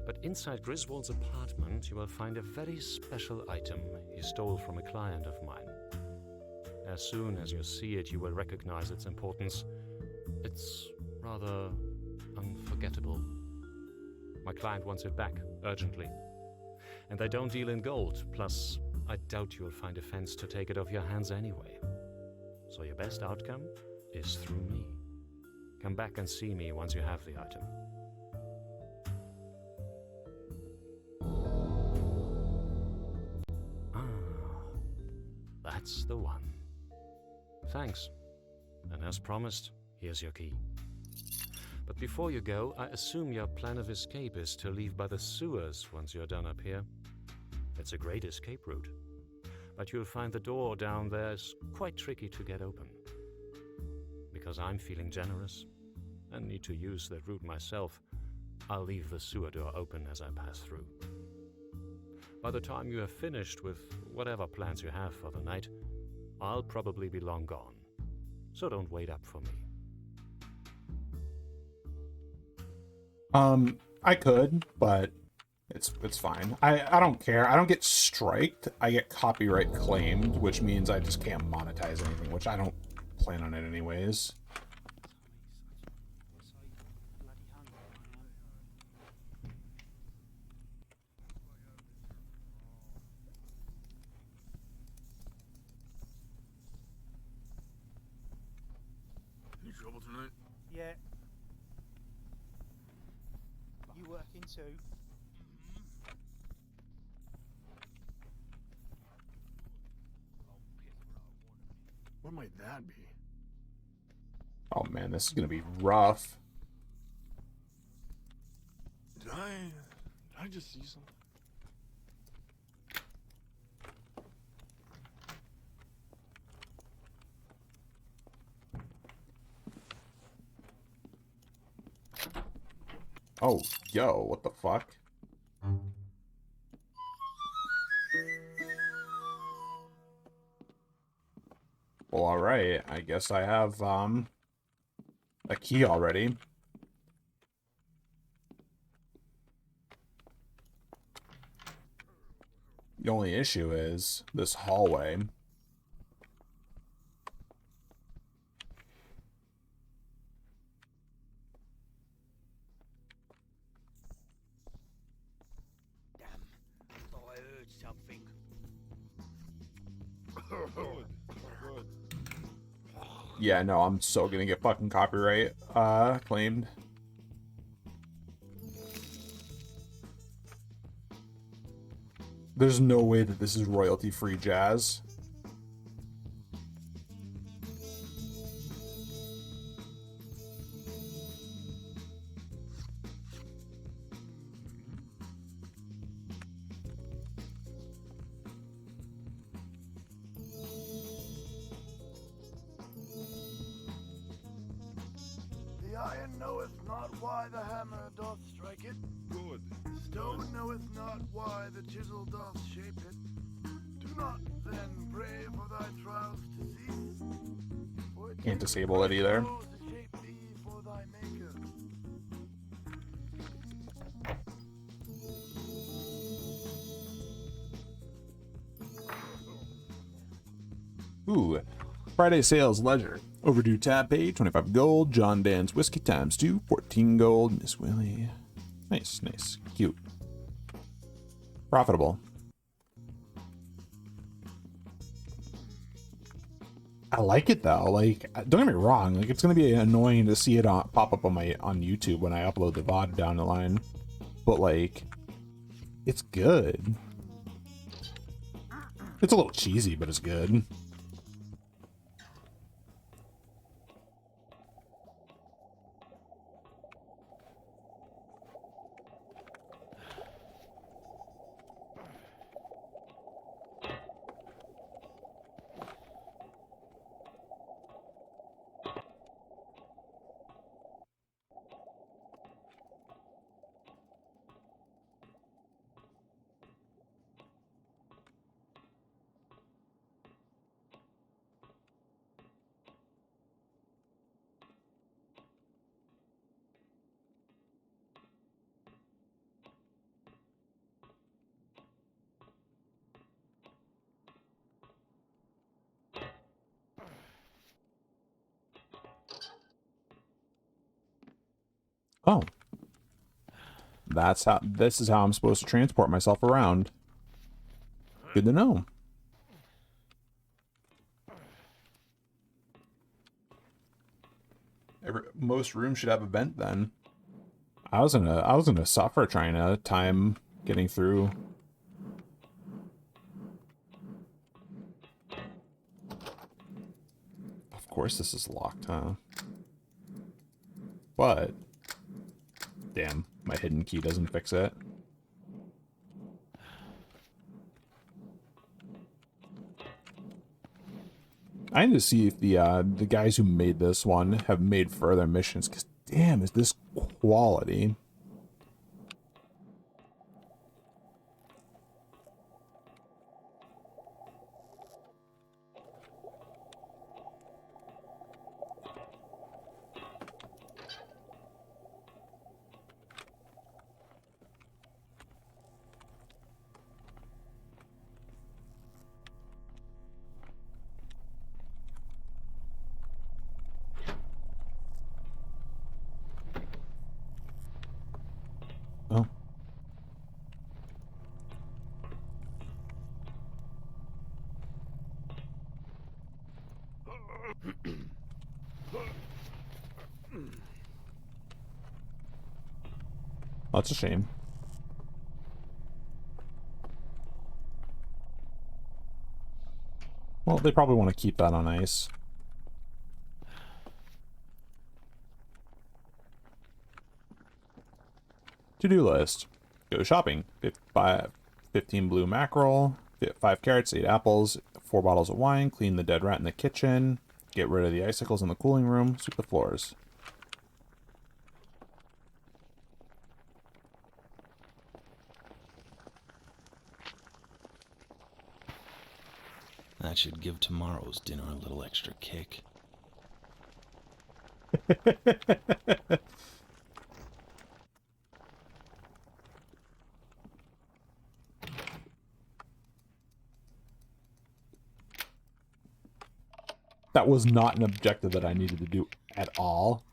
But inside Griswold's apartment, you will find a very special item he stole from a client of mine. As soon as you see it, you will recognize its importance. It's rather unforgettable. My client wants it back, urgently. And they don't deal in gold, plus I doubt you'll find a fence to take it off your hands anyway. So your best outcome is through me. Come back and see me once you have the item. That's the one. Thanks. And as promised, here's your key. But before you go, I assume your plan of escape is to leave by the sewers once you're done up here. It's a great escape route, but you'll find the door down there is quite tricky to get open. Because I'm feeling generous and need to use that route myself, I'll leave the sewer door open as I pass through. By the time you have finished with whatever plans you have for the night, I'll probably be long gone, so don't wait up for me. I could, but it's fine. I don't care. I don't get striked. I get copyright claimed, which means I just can't monetize anything, which I don't plan on it anyways. Any trouble tonight? Yeah. You working too? What might that be? Oh man, this is gonna be rough. Did I just see something? Oh, yo, what the fuck? Well, alright. I guess I have, a key already. The only issue is this hallway. I heard something. Yeah, no, I'm so gonna get fucking copyright claimed. There's no way that this is royalty-free jazz. The iron knoweth not why the hammer doth strike it. Good. Stone knoweth not why the chisel doth shape it. Do not then pray for thy trials to cease. For it Can't disable it either. knows to shape thee for thy maker. Ooh, Friday sales ledger. Overdue tab pay, 25 gold. John Dan's whiskey times 2, 14 gold. Miss Willie. Nice, nice. Cute. Profitable. I like it though. Like, don't get me wrong. Like, it's gonna be annoying to see it pop up on YouTube when I upload the VOD down the line. But like, it's good. It's a little cheesy, but it's good. Oh. This is how I'm supposed to transport myself around. Good to know. Most rooms should have a vent then. I was gonna suffer trying to time getting through. Of course this is locked, huh? But Damn, my hidden key doesn't fix it. I need to see if the guys who made this one have made further missions, because damn, is this quality. Oh. That's a shame. Well, they probably want to keep that on ice. To-do list. Go shopping. 15 blue mackerel, 5 carrots, 8 apples, 4 bottles of wine, clean the dead rat in the kitchen, get rid of the icicles in the cooling room, sweep the floors. That should give tomorrow's dinner a little extra kick. That was not an objective that I needed to do at all.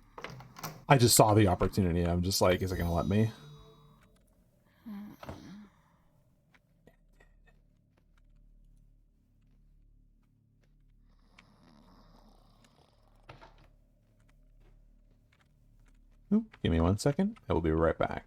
I just saw the opportunity and I'm just like, is it going to let me? Oop, give me 1 second. I will be right back.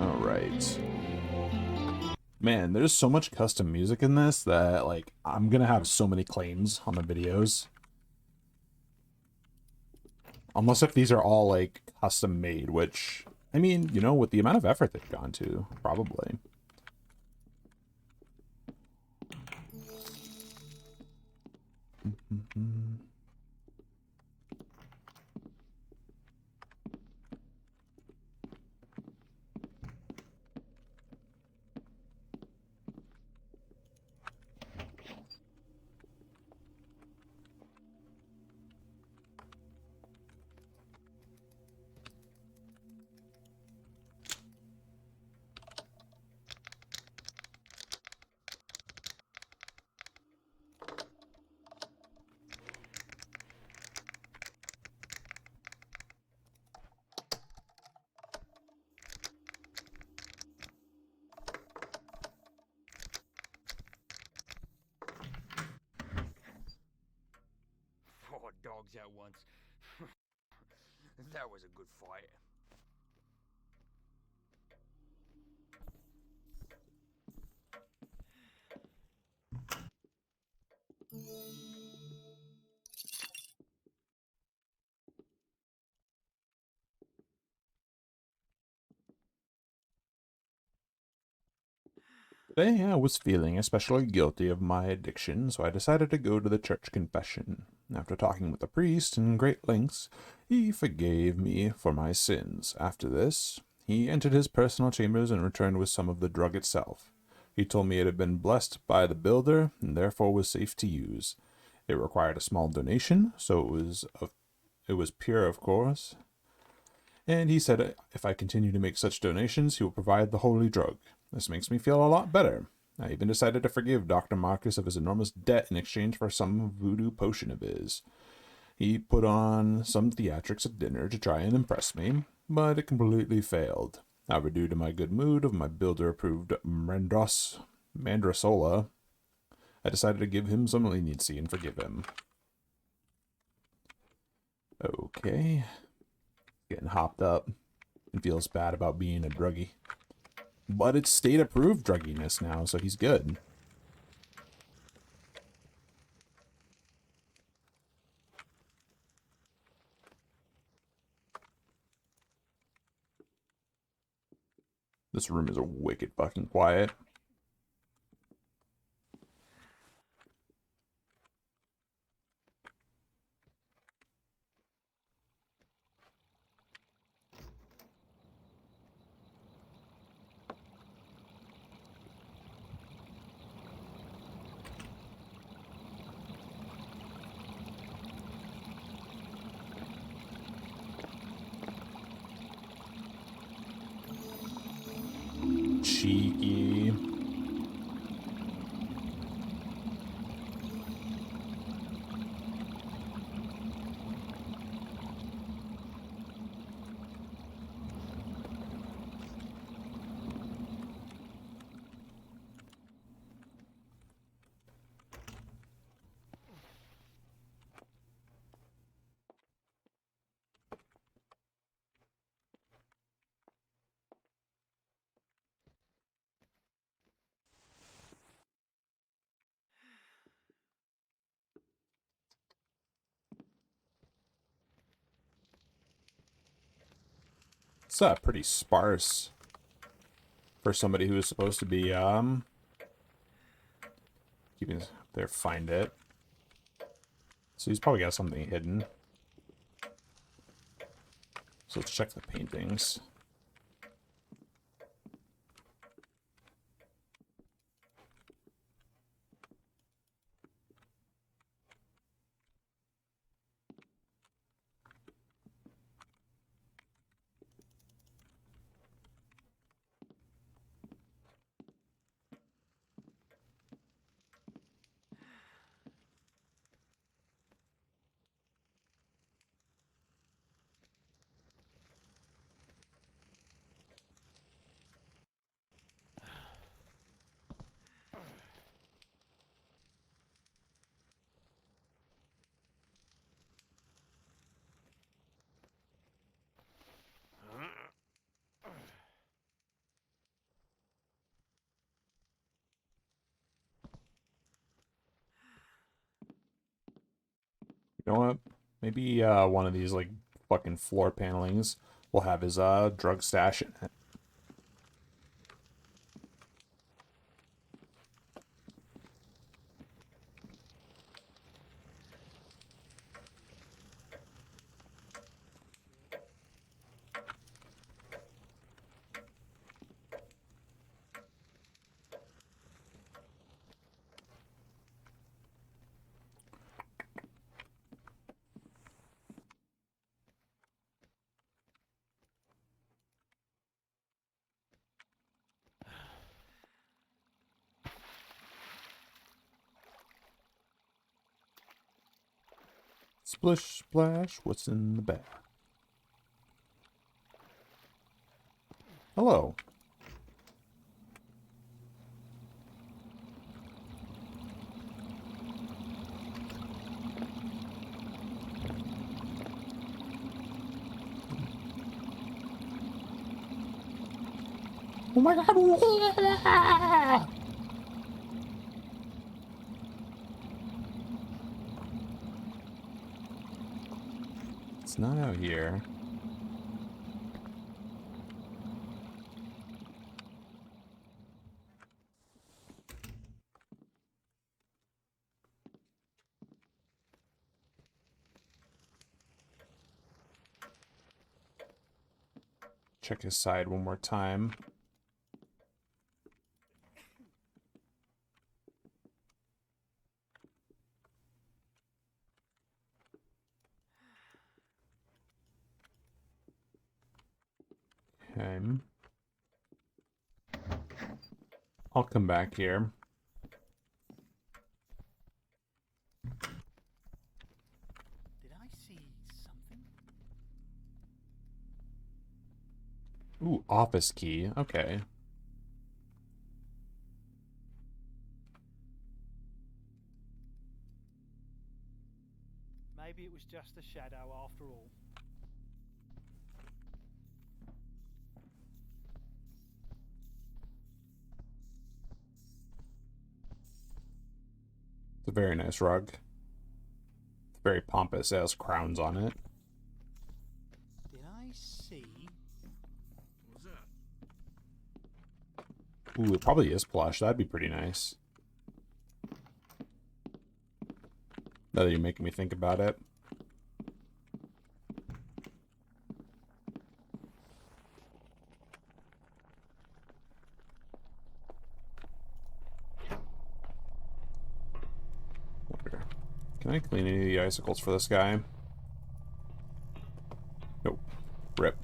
Alright. Man, there's so much custom music in this that, like, I'm gonna have so many claims on the videos. Unless if these are all, like, custom made, which, I mean, you know, with the amount of effort they've gone to, probably. Four dogs at once. That was a good fight. Today I was feeling especially guilty of my addiction, so I decided to go to the church confession. After talking with the priest in great lengths, he forgave me for my sins. After this, he entered his personal chambers and returned with some of the drug itself. He told me it had been blessed by the builder and therefore was safe to use. It required a small donation, so it was pure, of course. And he said if I continue to make such donations, he will provide the holy drug. This makes me feel a lot better. I even decided to forgive Dr. Marcus of his enormous debt in exchange for some voodoo potion of his. He put on some theatrics at dinner to try and impress me, but it completely failed. However, due to my good mood of my builder-approved Mandrasola, I decided to give him some leniency and forgive him. Okay. Getting hopped up and feels bad about being a druggie. But it's state-approved drugginess now, so he's good. This room is a wicked fucking quiet. Cheeky. It's pretty sparse for somebody who is supposed to be keeping there. Find it. So he's probably got something hidden. So let's check the paintings. You know what? Maybe one of these like fucking floor panelings will have his drug stash in it. Splish splash, what's in the bag? Hello. Oh my god! It's not out here. Check his side one more time. Okay. I'll come back here. Did I see something? Ooh, office key. Okay. Maybe it was just a shadow after all. It's a very nice rug. It's very pompous. It has crowns on it. Did I see? What's that? Ooh, it probably is plush. That'd be pretty nice. Now that you're making me think about it. Wonder, can I clean any of the icicles for this guy? Nope. Rip.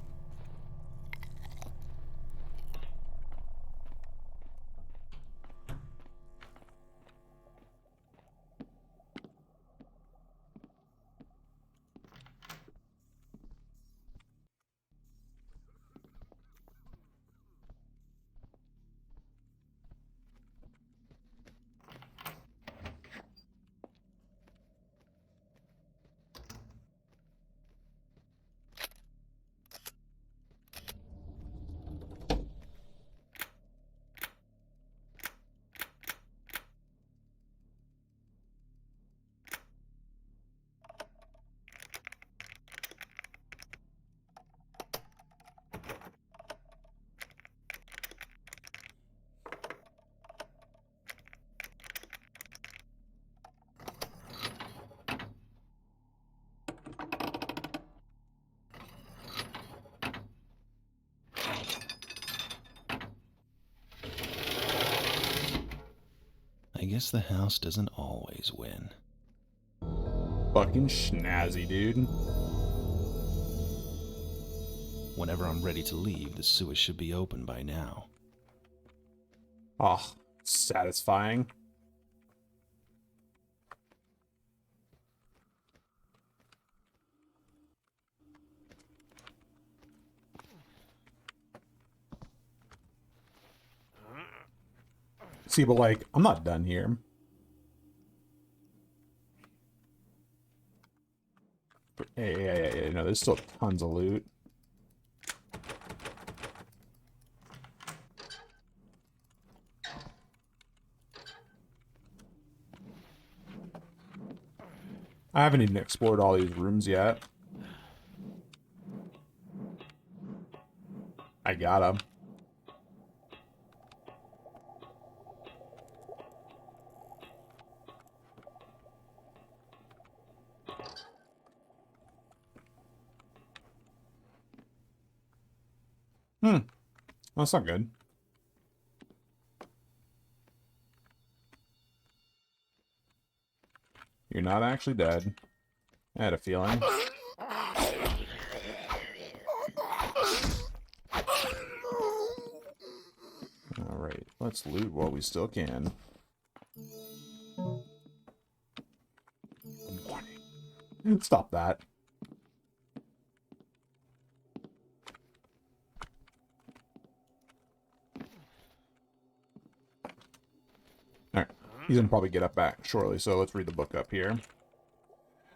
I guess the house doesn't always win. Fucking snazzy, dude. Whenever I'm ready to leave, the sewers should be open by now. Oh, satisfying. See, but like, I'm not done here. Hey, no, there's still tons of loot. I haven't even explored all these rooms yet. I gotta. That's not good. You're not actually dead. I had a feeling. Alright, let's loot while we still can. Warning. Stop that. Alright. He's gonna probably get up back shortly, so let's read the book up here.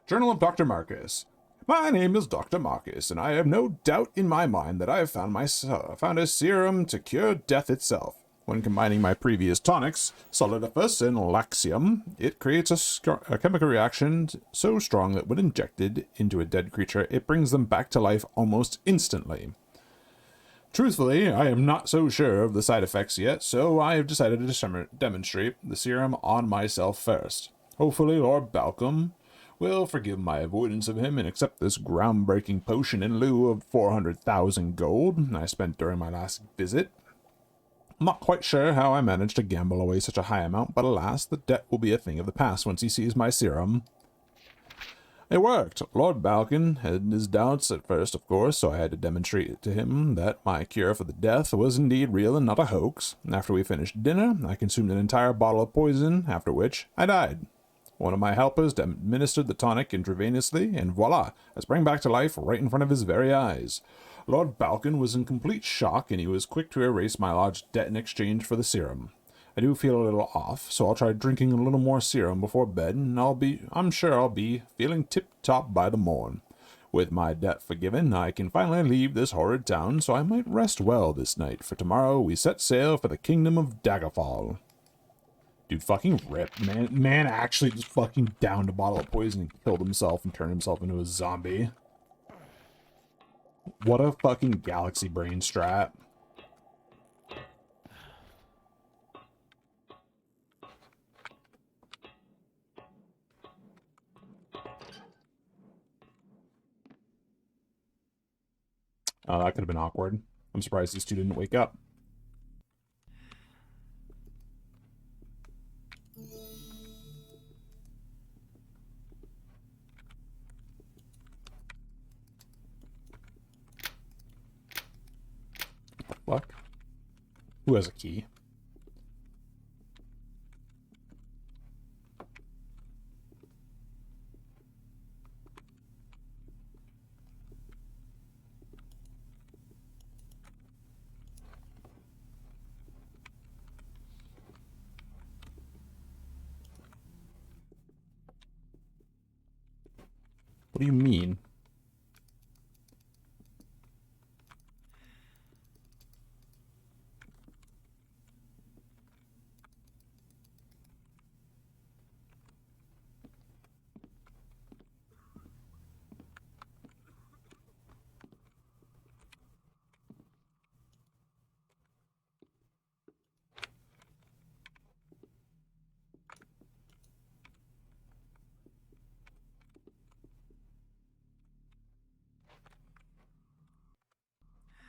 Journal of Dr. Marcus. My name is Dr. Marcus, and I have no doubt in my mind that I have found a serum to cure death itself. When combining my previous tonics, Solidifus and Laxium, it creates a chemical reaction so strong that when injected into a dead creature, it brings them back to life almost instantly. Truthfully, I am not so sure of the side effects yet, so I have decided to demonstrate the serum on myself first. Hopefully Lord Balcom will forgive my avoidance of him and accept this groundbreaking potion in lieu of 400,000 gold I spent during my last visit. I'm not quite sure how I managed to gamble away such a high amount, but alas, the debt will be a thing of the past once he sees my serum. It worked. Lord Balcon had his doubts at first, of course, so I had to demonstrate to him that my cure for the death was indeed real and not a hoax. After we finished dinner, I consumed an entire bottle of poison, after which I died. One of my helpers administered the tonic intravenously, and voila, I sprang back to life right in front of his very eyes. Lord Balcon was in complete shock, and he was quick to erase my large debt in exchange for the serum. I do feel a little off, so I'll try drinking a little more serum before bed, and I'm sure I'll be feeling tip-top by the morn. With my debt forgiven, I can finally leave this horrid town, so I might rest well this night, for tomorrow we set sail for the kingdom of Daggerfall. Dude, fucking rip. Man actually just fucking downed a bottle of poison and killed himself and turned himself into a zombie. What a fucking galaxy brain strat. Oh, that could have been awkward. I'm surprised these two didn't wake up. What the fuck? Who has a key? What do you mean?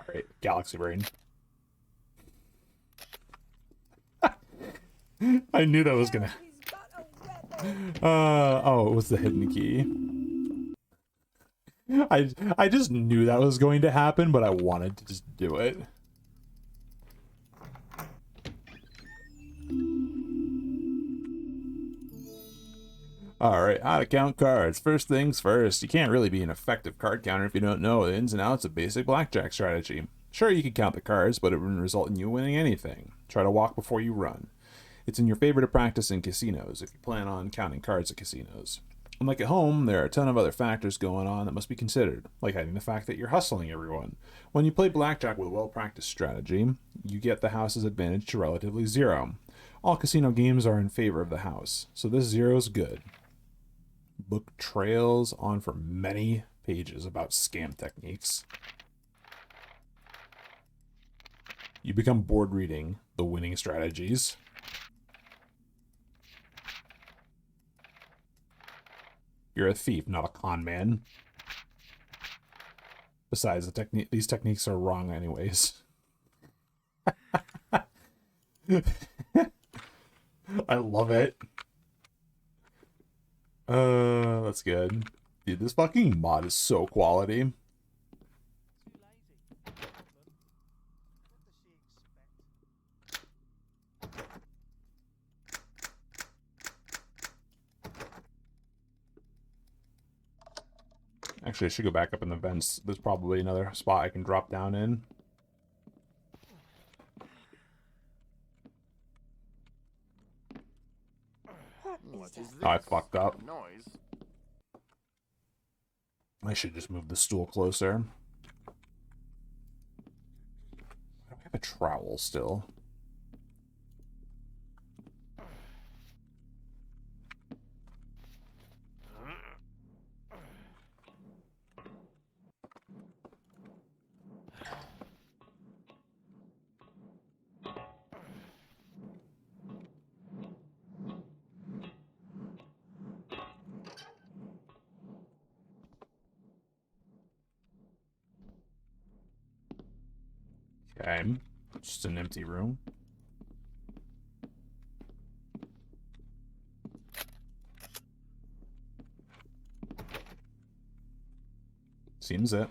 Alright, galaxy brain. I knew that was gonna... oh, it was the hidden key. I just knew that was going to happen, but I wanted to just do it. Alright, how to count cards. First things first, you can't really be an effective card counter if you don't know the ins and outs of basic blackjack strategy. Sure, you could count the cards, but it wouldn't result in you winning anything. Try to walk before you run. It's in your favor to practice in casinos if you plan on counting cards at casinos. Unlike at home, there are a ton of other factors going on that must be considered, like hiding the fact that you're hustling everyone. When you play blackjack with well-practiced strategy, you get the house's advantage to relatively zero. All casino games are in favor of the house, so this zero is good. Book trails on for many pages about scam techniques. You become bored reading the winning strategies. You're a thief, not a con man. Besides, these techniques are wrong anyways. I love it. That's good. Dude, this fucking mod is so quality. Actually, I should go back up in the vents. There's probably another spot I can drop down in. Oh, I fucked up. I should just move the stool closer. I have a trowel still. Okay, just an empty room. Seems it.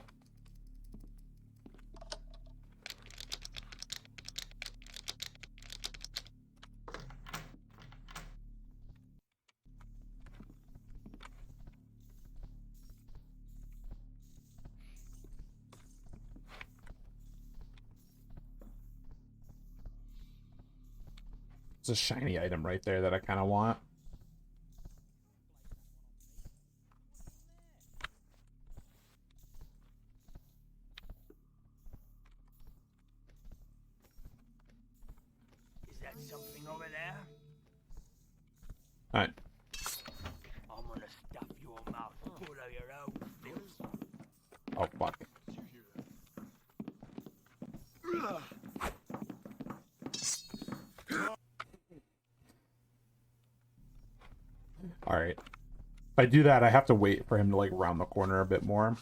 There's a shiny item right there that I kind of want. Is that something over there? Alright. I'm gonna stuff your mouth full of your own filth. Oh, fuck. Alright. If I do that, I have to wait for him to, like, round the corner a bit more.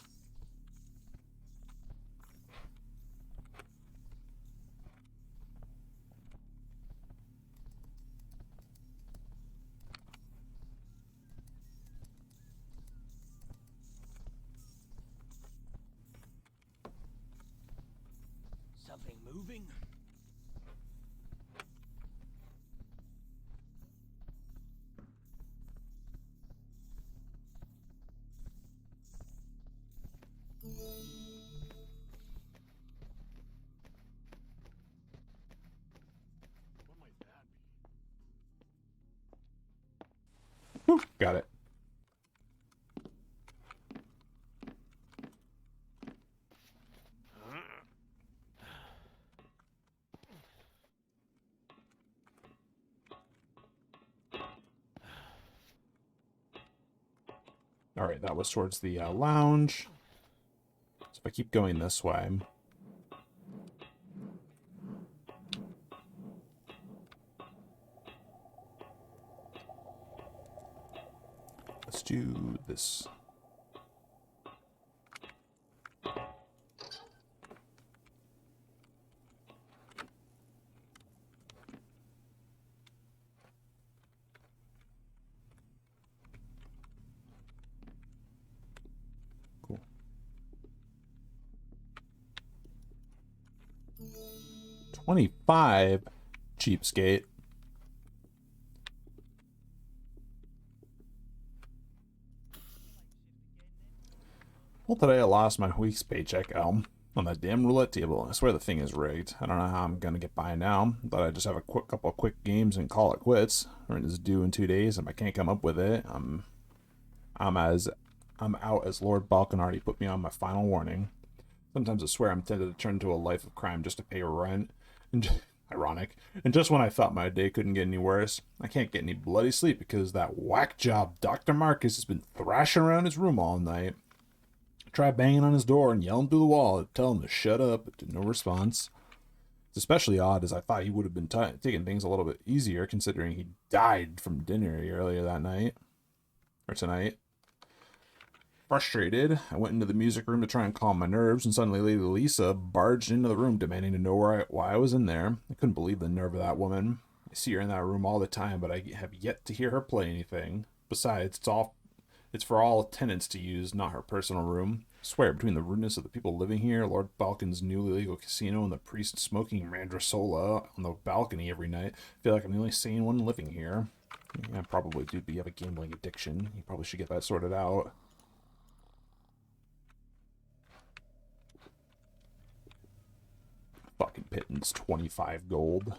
Something moving? Whew, got it. Alright, that was towards the lounge. So if I keep going this way... Let's do this. Cool. 25, cheapskate. Well, today I lost my week's paycheck, on that damn roulette table. I swear the thing is rigged. I don't know how I'm gonna get by now. Thought I'd just have a couple of quick games and call it quits. Rent is due in 2 days. If I can't come up with it, I'm out as Lord Balkan already put me on my final warning. Sometimes I swear I'm tempted to turn to a life of crime just to pay rent. And ironic. And just when I thought my day couldn't get any worse, I can't get any bloody sleep because that whack job Dr. Marcus has been thrashing around his room all night. I tried banging on his door and yelling through the wall to tell him to shut up, but to no response. It's especially odd as I thought he would have been taking things a little bit easier considering he died from dinner earlier that night. Or tonight. Frustrated, I went into the music room to try and calm my nerves, and suddenly Lady Lisa barged into the room demanding to know why I was in there. I couldn't believe the nerve of that woman. I see her in that room all the time, but I have yet to hear her play anything. Besides, it's for all tenants to use, not her personal room. I swear, between the rudeness of the people living here, Lord Balkan's newly legal casino, and the priest smoking Mandrasola on the balcony every night, I feel like I'm the only sane one living here. Yeah, I probably do, but you have a gambling addiction. You probably should get that sorted out. Fucking pittance, 25 gold.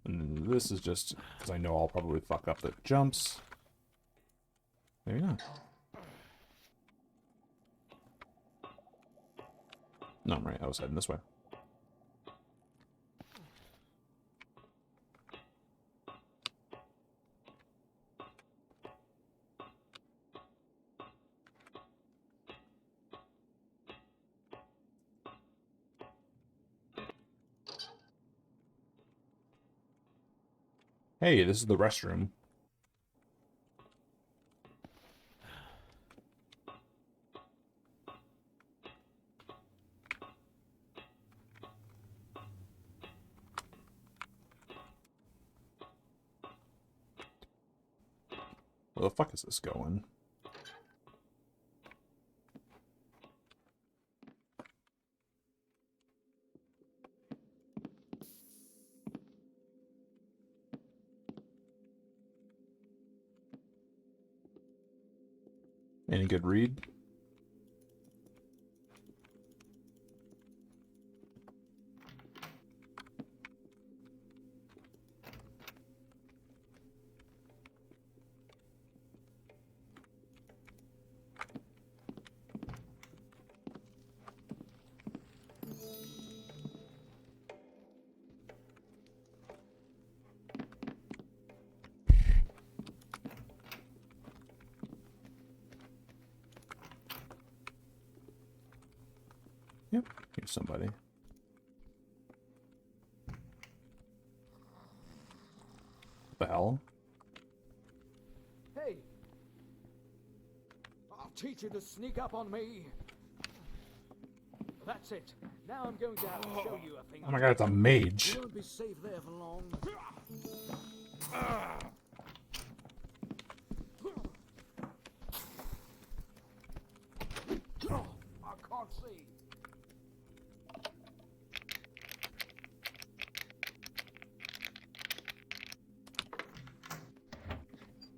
And this is just because I know I'll probably fuck up the jumps. Maybe not. No, I'm right. I was heading this way. Hey, this is the restroom. Where the fuck is this going? Any good read? Yep, here's somebody. What the hell? Hey! I'll teach you to sneak up on me. That's it. Now I'm going to have to show you a thing. Oh my god, it's a mage. You won't be safe there for long. I can't see.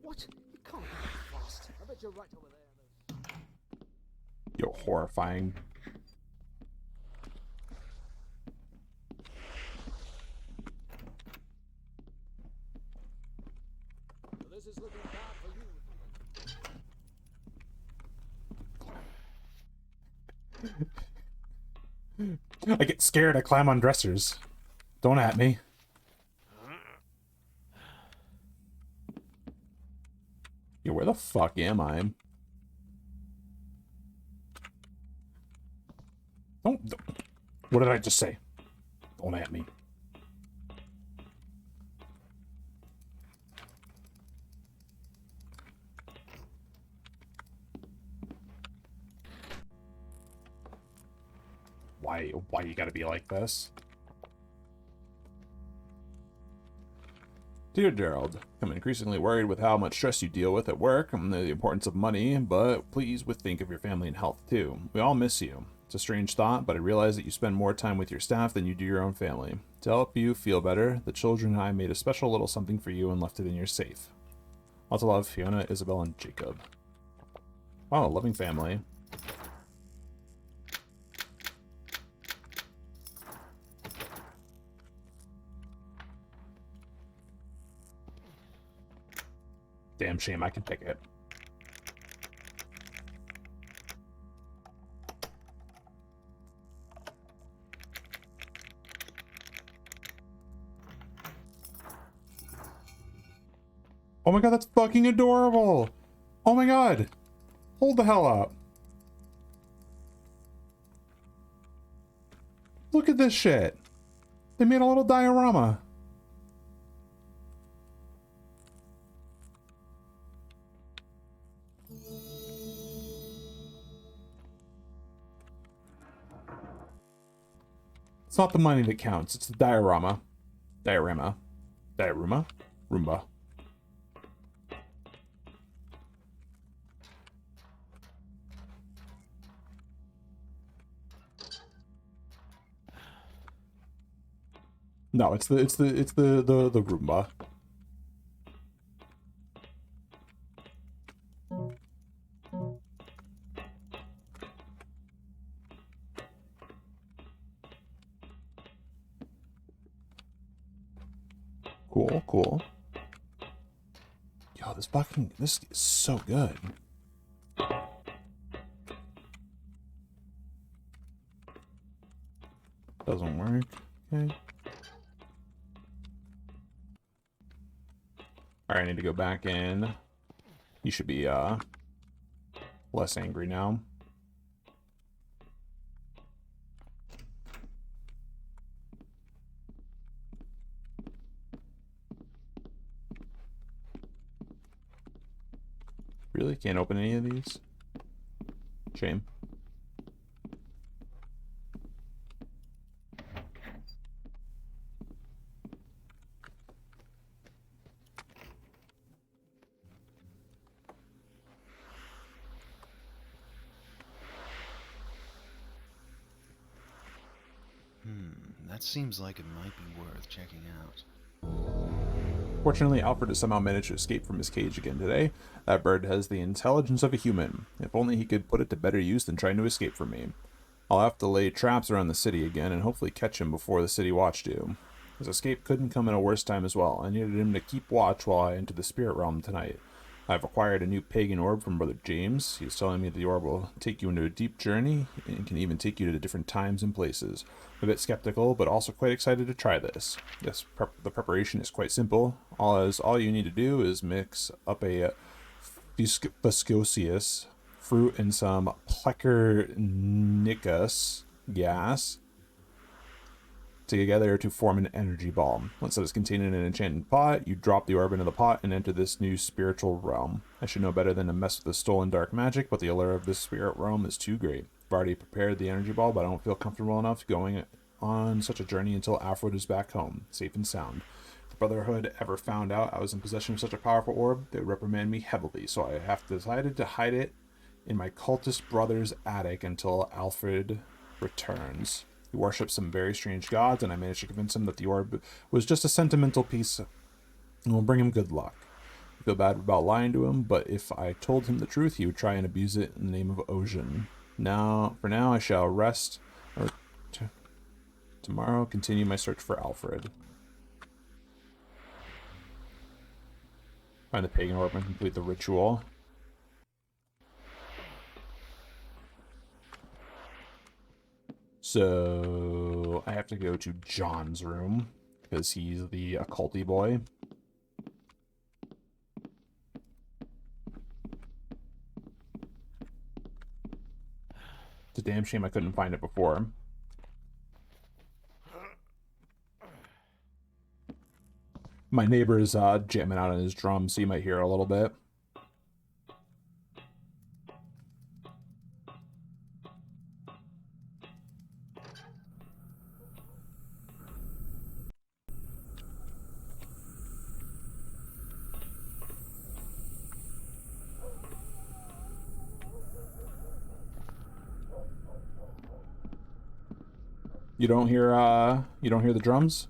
What? You can't be that fast. I bet you're right over there. You're horrifying. This is looking bad for you. I get scared, I climb on dressers. Don't at me. Yo, where the fuck am I? Don't. What did I just say? Don't at me. Why you gotta be like this? Dear Gerald, I'm increasingly worried with how much stress you deal with at work and the importance of money, but please think of your family and health too. We all miss you. It's a strange thought, but I realize that you spend more time with your staff than you do your own family. To help you feel better, the children and I made a special little something for you and left it in your safe. Lots of love, Fiona, Isabel, and Jacob. Wow, a loving family. Damn shame I can pick it. Oh my god, that's fucking adorable! Oh my god! Hold the hell up. Look at this shit! They made a little diorama. It's not the money that counts, it's the diorama. Diorama. Diorama? Roomba. No, it's the Roomba. Cool, cool. Yo, this is so good. Doesn't work. Okay. Alright, I need to go back in. You should be, less angry now. Really? Can't open any of these? Shame. That seems like it might be worth checking out. Fortunately, Alfred has somehow managed to escape from his cage again today. That bird has the intelligence of a human. If only he could put it to better use than trying to escape from me. I'll have to lay traps around the city again and hopefully catch him before the city watch do. His escape couldn't come at a worse time as well. I needed him to keep watch while I enter the spirit realm tonight. I've acquired a new pagan orb from Brother James. He's telling me the orb will take you into a deep journey and can even take you to different times and places. I'm a bit skeptical, but also quite excited to try this. The preparation is quite simple. All you need to do is mix up a viscosius fruit and some plechernicus gas together to form an energy ball. Once it is contained in an enchanted pot, you drop the orb into the pot and enter this new spiritual realm. I should know better than to mess with the stolen dark magic, but the allure of this spirit realm is too great. I've already prepared the energy ball, but I don't feel comfortable enough going on such a journey until Alfred is back home, safe and sound. If the Brotherhood ever found out I was in possession of such a powerful orb, they would reprimand me heavily, so I have decided to hide it in my cultist brother's attic until Alfred returns. He worships some very strange gods, and I managed to convince him that the orb was just a sentimental piece and will bring him good luck. I feel bad about lying to him, but if I told him the truth, he would try and abuse it in the name of Ocean. For now, I shall rest, or tomorrow continue my search for Alfred. Find the pagan orb and complete the ritual. So I have to go to John's room because he's the occulty boy. It's a damn shame I couldn't find it before. My neighbor's jamming out on his drum, so you might hear a little bit. You don't hear the drums?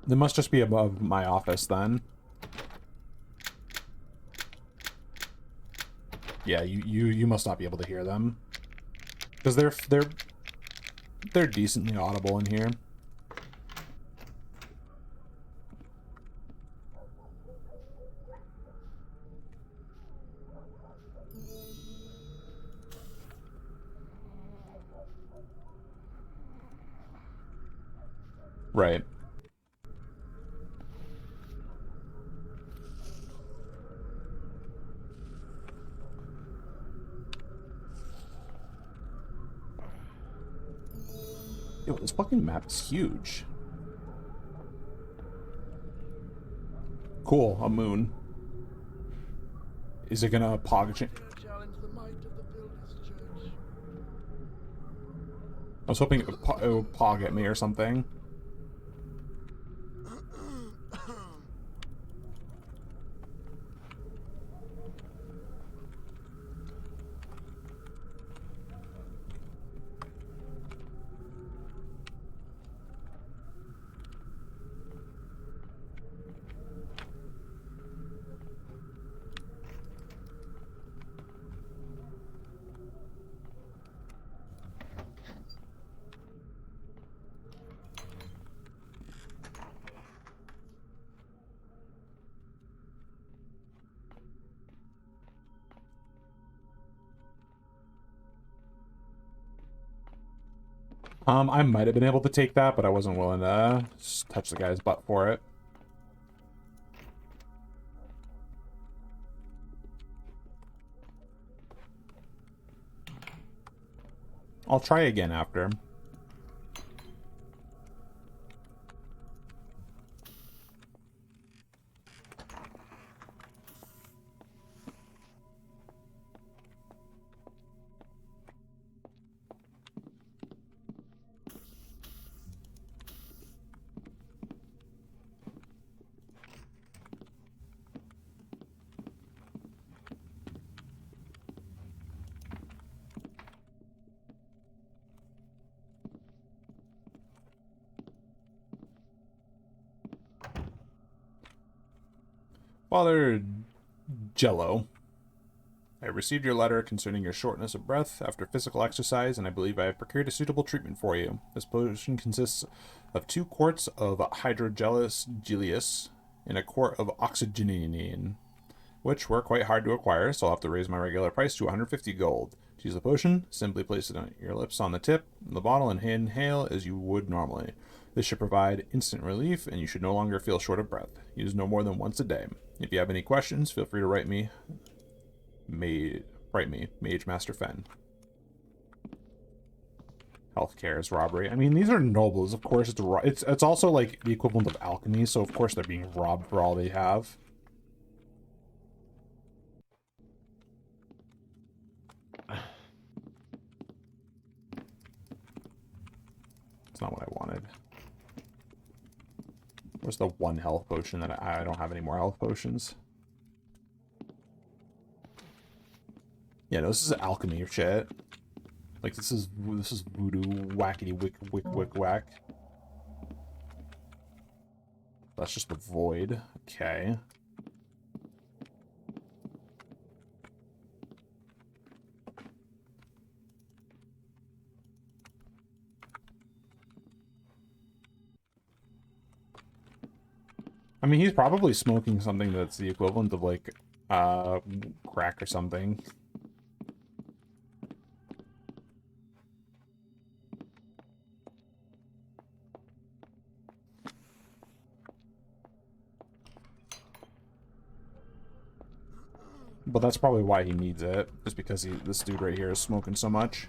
They must just be above my office then. Yeah, you must not be able to hear them. Because they're decently audible in here. Right. Yo, this fucking map is huge. Cool, a moon. Is it gonna challenge the might of the Builders' Church? I was hoping it would pog at me or something. I might have been able to take that, but I wasn't willing to touch the guy's butt for it. I'll try again after. Father Jello, I received your letter concerning your shortness of breath after physical exercise, and I believe I have procured a suitable treatment for you. This potion consists of 2 quarts of hydrogelus gelius and a quart of oxygenine, which were quite hard to acquire, so I'll have to raise my regular price to 150 gold. To use the potion, simply place it on your lips on the tip of the bottle and inhale as you would normally. This should provide instant relief, and you should no longer feel short of breath. Use no more than once a day. If you have any questions, feel free to write me, Mage Master Fen. Healthcare is robbery. I mean, these are nobles. Of course, it's also like the equivalent of alchemy, so of course they're being robbed for all they have. It's not what I wanted. Where's the 1 health potion that I don't have any more health potions? Yeah, no, this is alchemy shit. Like this is voodoo whackity wick whack. That's just the void. Okay. I mean, he's probably smoking something that's the equivalent of, like, crack or something. But that's probably why he needs it, just because this dude right here is smoking so much.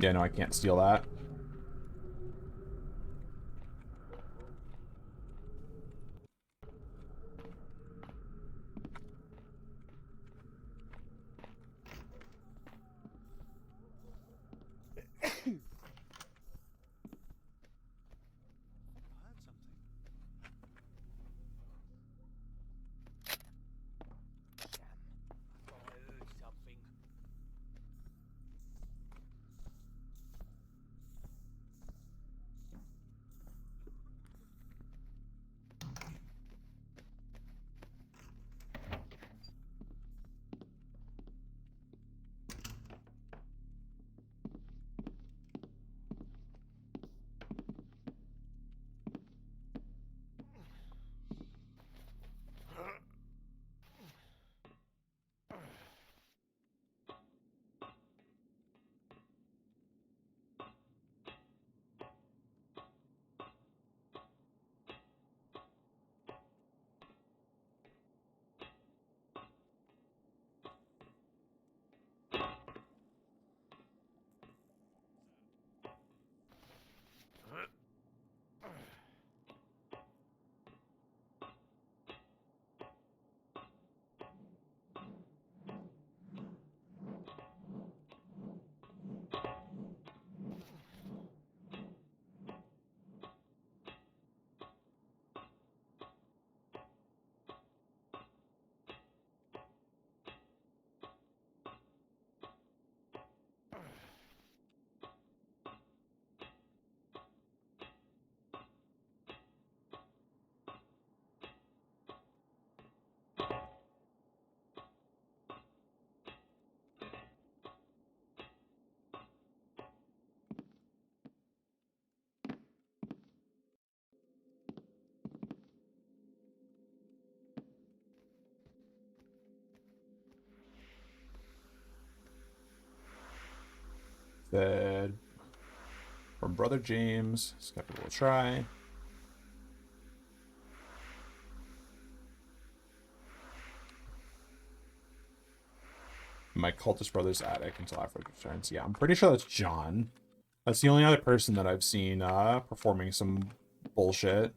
Yeah, no, I can't steal that. bed. From Brother James. Skeptical will try. My cultist brother's attic until after returns. Yeah, I'm pretty sure that's John. That's the only other person that I've seen performing some bullshit.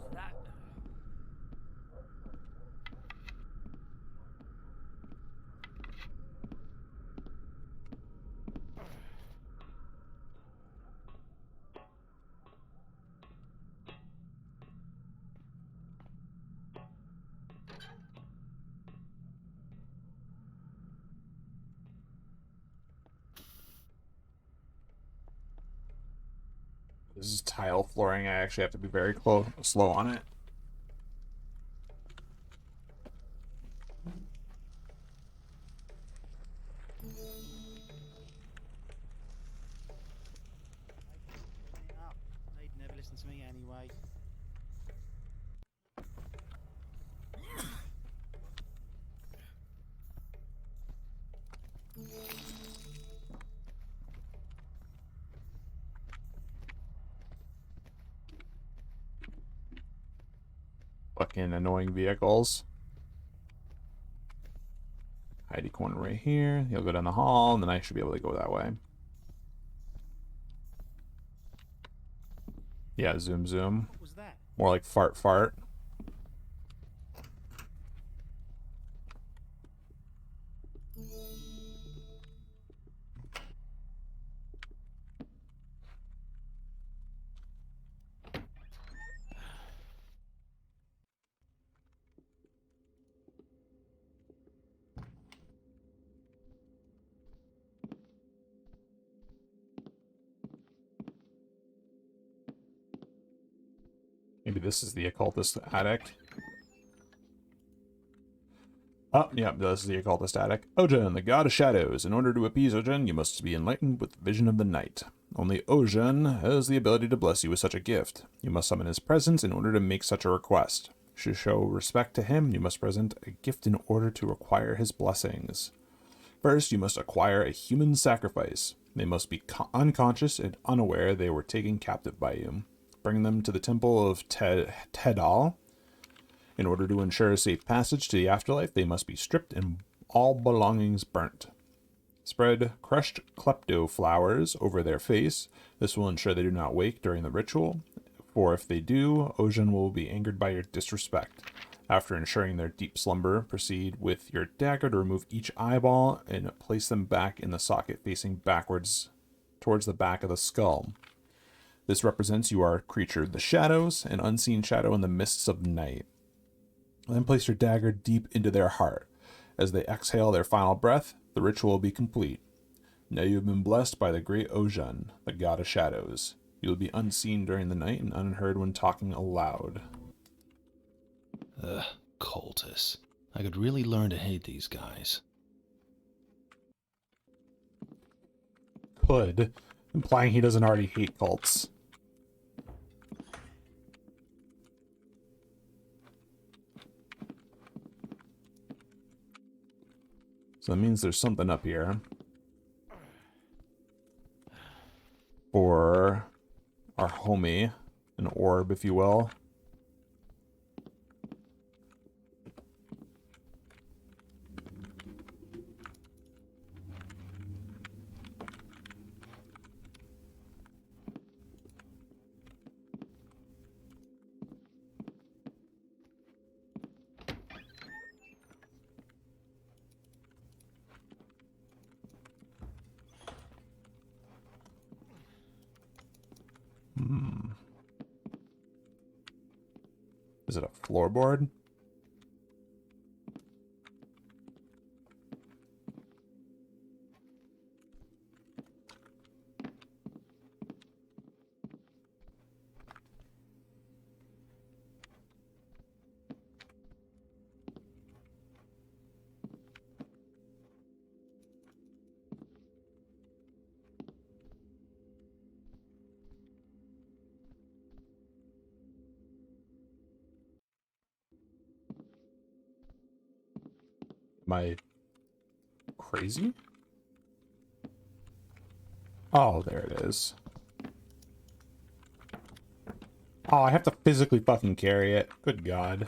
Was that? This is tile flooring. I actually have to be very slow on it. They'd never listen to me anyway. Fucking annoying vehicles. Hidey corner right here. He'll go down the hall, and then I should be able to go that way. Yeah, zoom zoom. What was that? More like fart fart. Maybe this is the occultist attic. Oh, yeah, this is the occultist attic. Ojan, the god of shadows. In order to appease Ojan, you must be enlightened with the vision of the night. Only Ojan has the ability to bless you with such a gift. You must summon his presence in order to make such a request. To show respect to him, you must present a gift in order to acquire his blessings. First, you must acquire a human sacrifice. They must be unconscious and unaware they were taken captive by you. Bring them to the temple of Tedal. In order to ensure a safe passage to the afterlife, they must be stripped and all belongings burnt. Spread crushed klepto flowers over their face. This will ensure they do not wake during the ritual, for if they do, Ojan will be angered by your disrespect. After ensuring their deep slumber, proceed with your dagger to remove each eyeball and place them back in the socket facing backwards towards the back of the skull. This represents you are a creature of the shadows, an unseen shadow in the mists of night. Then place your dagger deep into their heart. As they exhale their final breath, the ritual will be complete. Now you have been blessed by the great Ojan, the god of shadows. You will be unseen during the night and unheard when talking aloud. Ugh, cultists. I could really learn to hate these guys. Could, implying he doesn't already hate cults. So that means there's something up here. For our homie, an orb, if you will. Is it a floorboard? I crazy? Oh, there it is. Oh, I have to physically fucking carry it. Good God.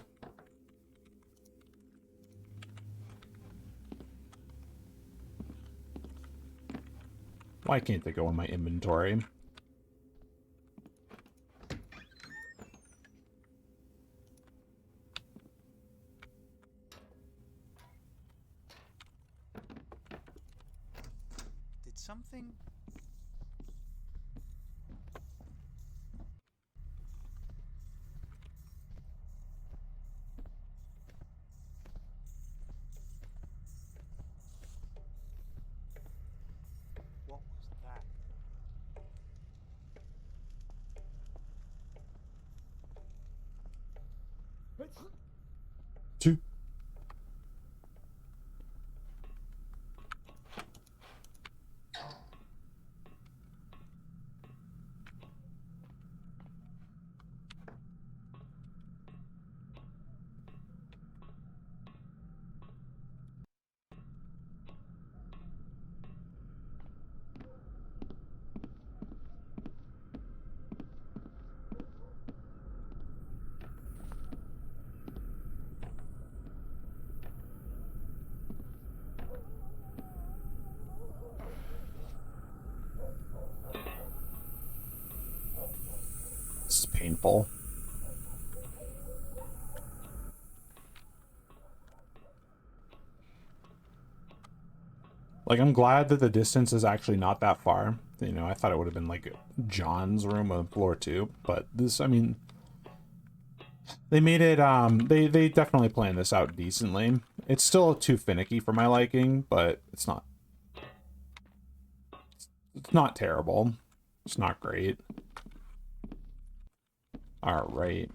Why can't they go in my inventory? Did something... What was that? Two. This is painful. Like, I'm glad that the distance is actually not that far. You know, I thought it would have been like John's room on floor 2, but this, I mean, they made it, they definitely planned this out decently. It's still too finicky for my liking, but it's not terrible. It's not great. Alright.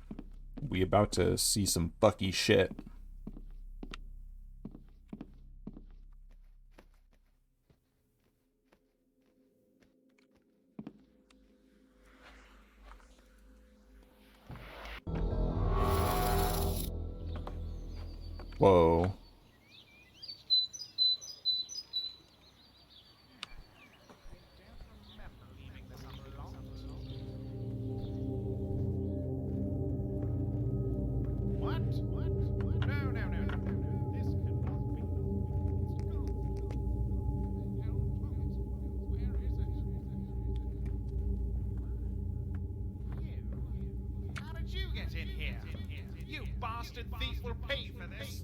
We about to see some fucky shit. Whoa. Thief will pay for this.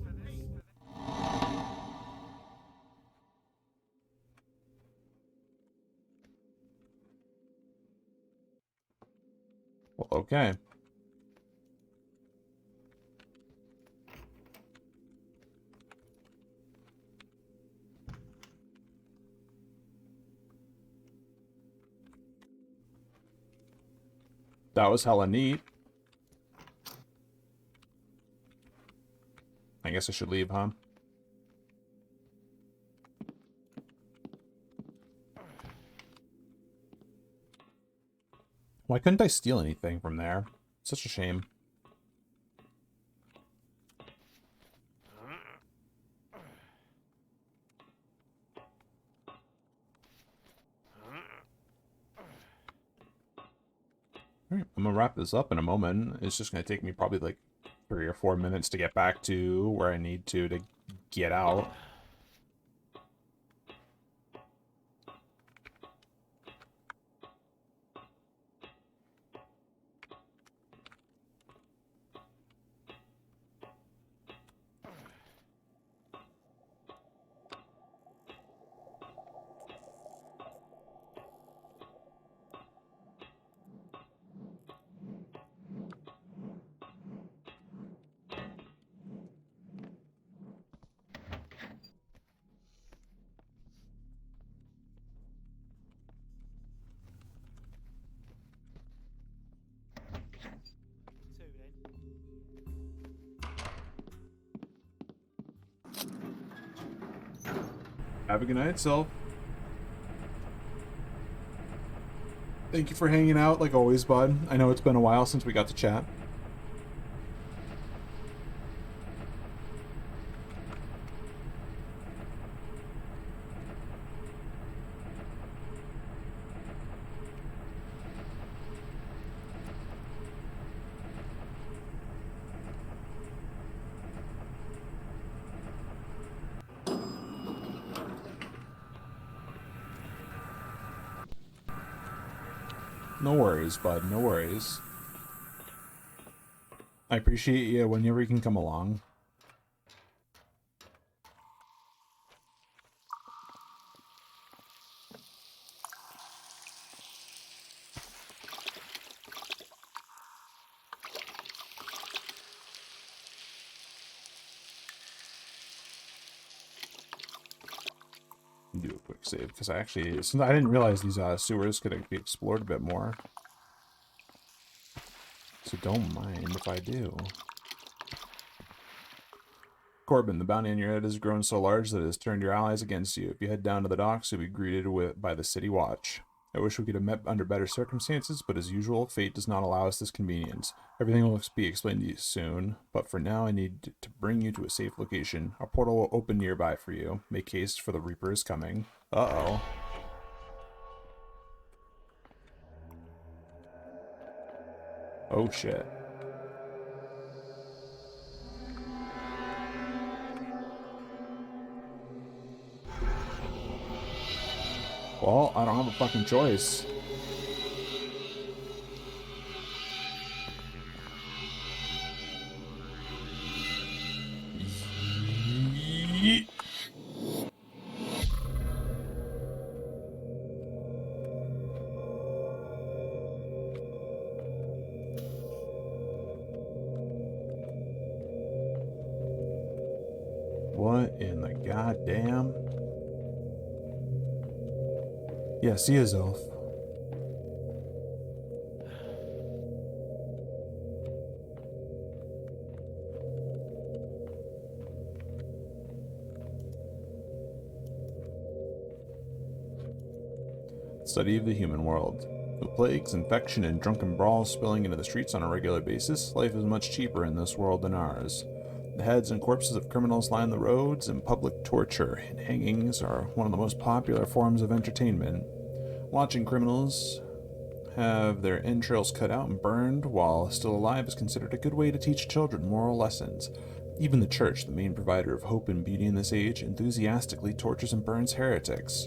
Well, okay. That was hella neat. I guess I should leave, huh? Why couldn't I steal anything from there? Such a shame. Alright, I'm gonna wrap this up in a moment. It's just gonna take me probably like 3 or 4 minutes to get back to where I need to get out. Have a good night, Sylph. Thank you for hanging out, like always, bud. I know it's been a while since we got to chat. No worries, bud. No worries. I appreciate you whenever you can come along. Do a quick save because I didn't realize these sewers could be explored a bit more. So don't mind if I do. Corbin, the bounty on your head has grown so large that it has turned your allies against you. If you head down to the docks, you'll be greeted by the city watch. I wish we could have met under better circumstances, but as usual, fate does not allow us this convenience. Everything will be explained to you soon, but for now I need to bring you to a safe location. A portal will open nearby for you. Make haste, for the Reaper is coming. Uh-oh. Oh shit. Well, I don't have a fucking choice. Yeet. What in the goddamn? Yeah, see you, Zolf. Study of the human world. With plagues, infection, and drunken brawls spilling into the streets on a regular basis, life is much cheaper in this world than ours. The heads and corpses of criminals line the roads, and public torture and hangings are one of the most popular forms of entertainment. Watching criminals have their entrails cut out and burned while still alive is considered a good way to teach children moral lessons. Even the church, the main provider of hope and beauty in this age, enthusiastically tortures and burns heretics.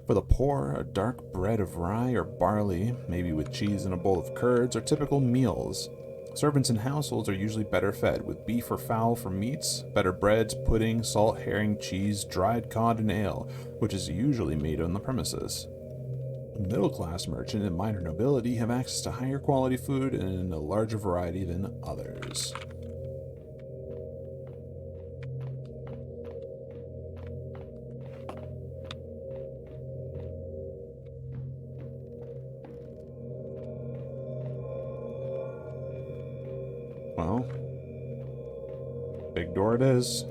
For the poor, a dark bread of rye or barley, maybe with cheese and a bowl of curds, are typical meals. Servants in households are usually better fed, with beef or fowl for meats, better breads, pudding, salt, herring, cheese, dried cod, and ale, which is usually made on the premises. Middle-class merchant and minor nobility have access to higher quality food and in a larger variety than others. Well, big door it is.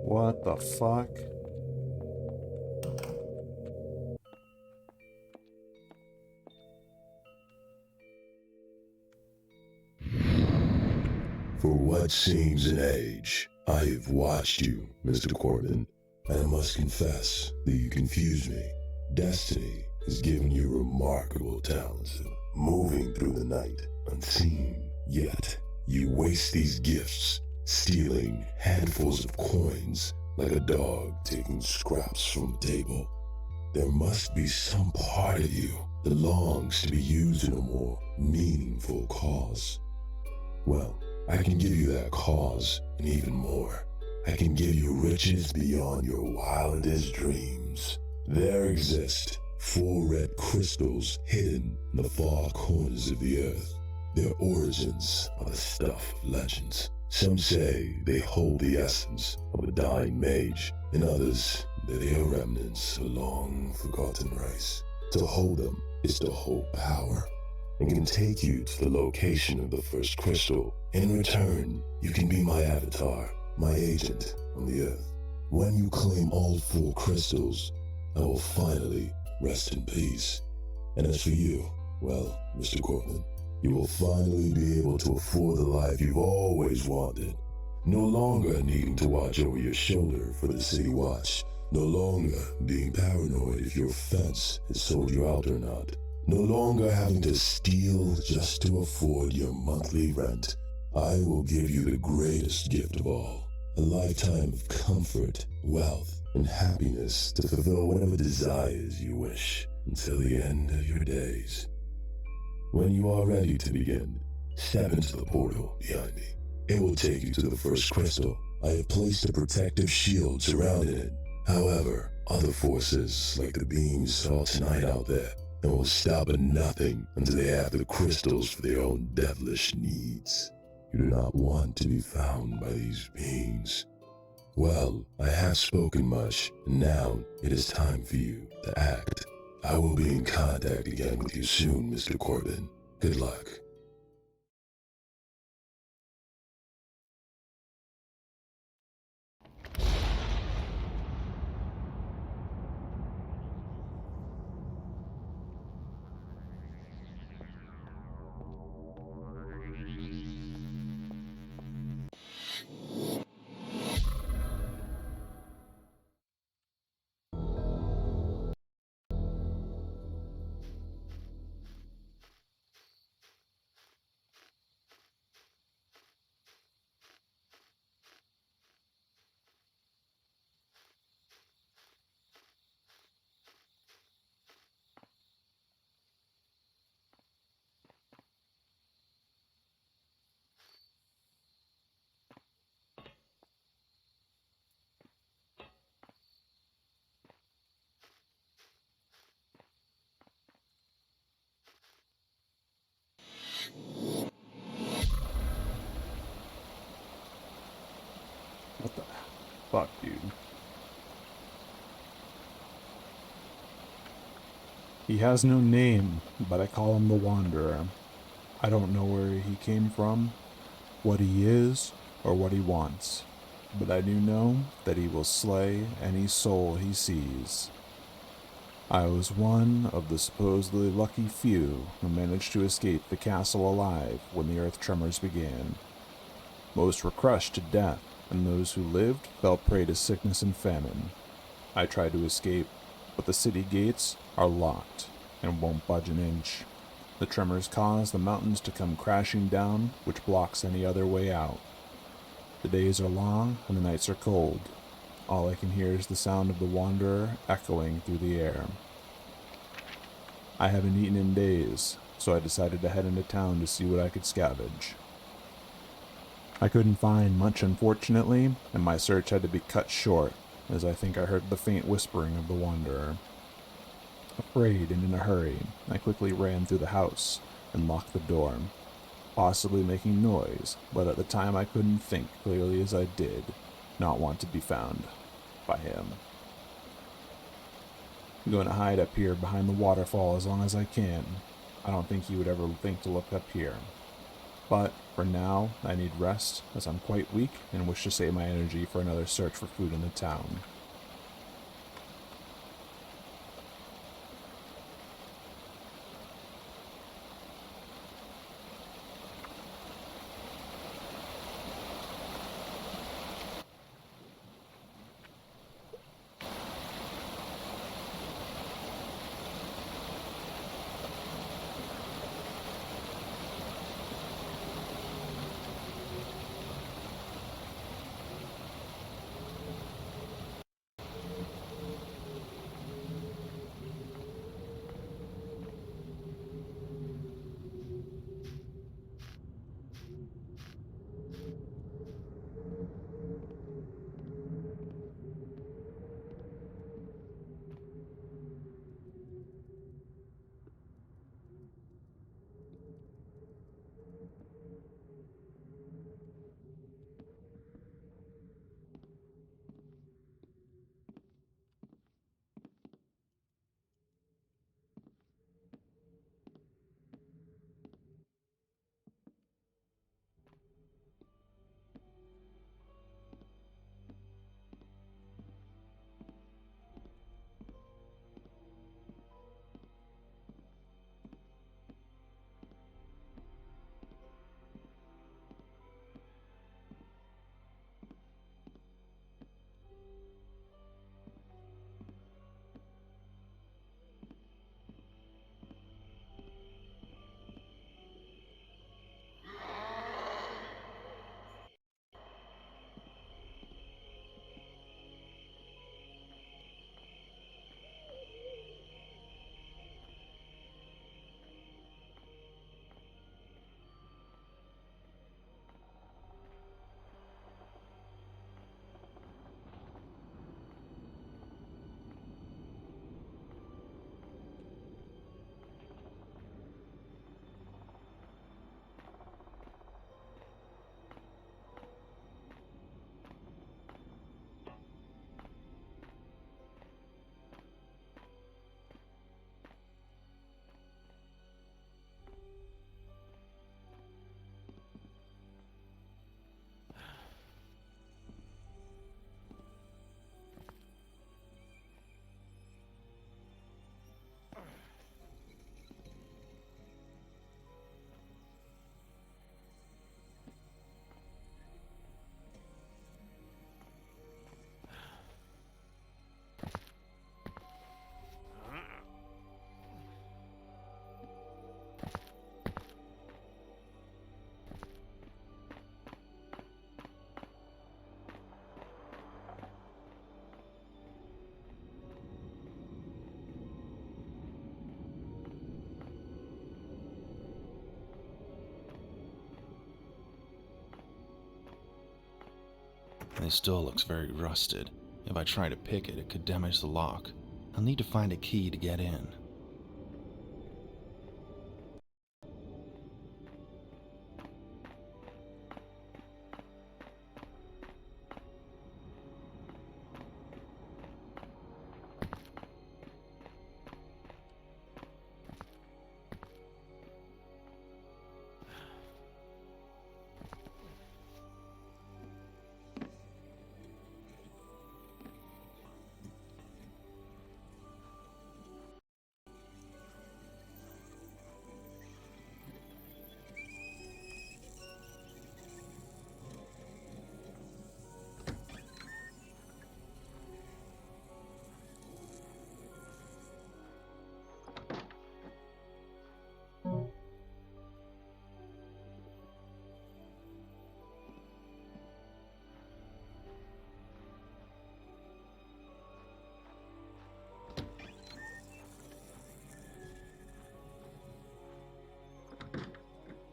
What the fuck? For what seems an age, I have watched you, Mr. Corbin, and I must confess that you confuse me. Destiny has given you remarkable talents of moving through the night unseen, yet you waste these gifts, stealing handfuls of coins like a dog taking scraps from the table. There must be some part of you that longs to be used in a more meaningful cause. Well, I can give you that cause and even more. I can give you riches beyond your wildest dreams. There exist 4 red crystals hidden in the far corners of the earth. Their origins are the stuff of legends. Some say they hold the essence of a dying mage, and others that they are remnants of a long-forgotten race. To hold them is to hold power, and can take you to the location of the first crystal. In return, you can be my avatar, my agent on the earth. When you claim all 4 crystals, I will finally rest in peace. And as for you, well, Mr. Corbin, you will finally be able to afford the life you've always wanted. No longer needing to watch over your shoulder for the city watch. No longer being paranoid if your fence has sold you out or not. No longer having to steal just to afford your monthly rent. I will give you the greatest gift of all. A lifetime of comfort, wealth, and happiness to fulfill whatever desires you wish until the end of your days. When you are ready to begin, step into the portal behind me. It will take you to the first crystal. I have placed a protective shield surrounding it. However, other forces, like the beings, saw tonight out there, and will stop at nothing until they have the crystals for their own devilish needs. You do not want to be found by these beings. Well, I have spoken much, and now it is time for you to act. I will be in contact again with you soon, Mr. Corbin. Good luck. What the fuck, dude? He has no name, but I call him the Wanderer. I don't know where he came from, what he is, or what he wants, but I do know that he will slay any soul he sees. I was one of the supposedly lucky few who managed to escape the castle alive when the earth tremors began. Most were crushed to death, and those who lived fell prey to sickness and famine. I tried to escape, but the city gates are locked and won't budge an inch. The tremors cause the mountains to come crashing down, which blocks any other way out. The days are long and the nights are cold. All I can hear is the sound of the Wanderer echoing through the air. I haven't eaten in days, so I decided to head into town to see what I could scavenge. I couldn't find much, unfortunately, and my search had to be cut short, as I think I heard the faint whispering of the Wanderer. Afraid and in a hurry, I quickly ran through the house and locked the door, possibly making noise, but at the time I couldn't think clearly as I did, not want to be found by him. I'm going to hide up here behind the waterfall as long as I can. I don't think he would ever think to look up here. But for now, I need rest, as I'm quite weak and wish to save my energy for another search for food in the town. and it still looks very rusted. If I try to pick it, it could damage the lock. I'll need to find a key to get in.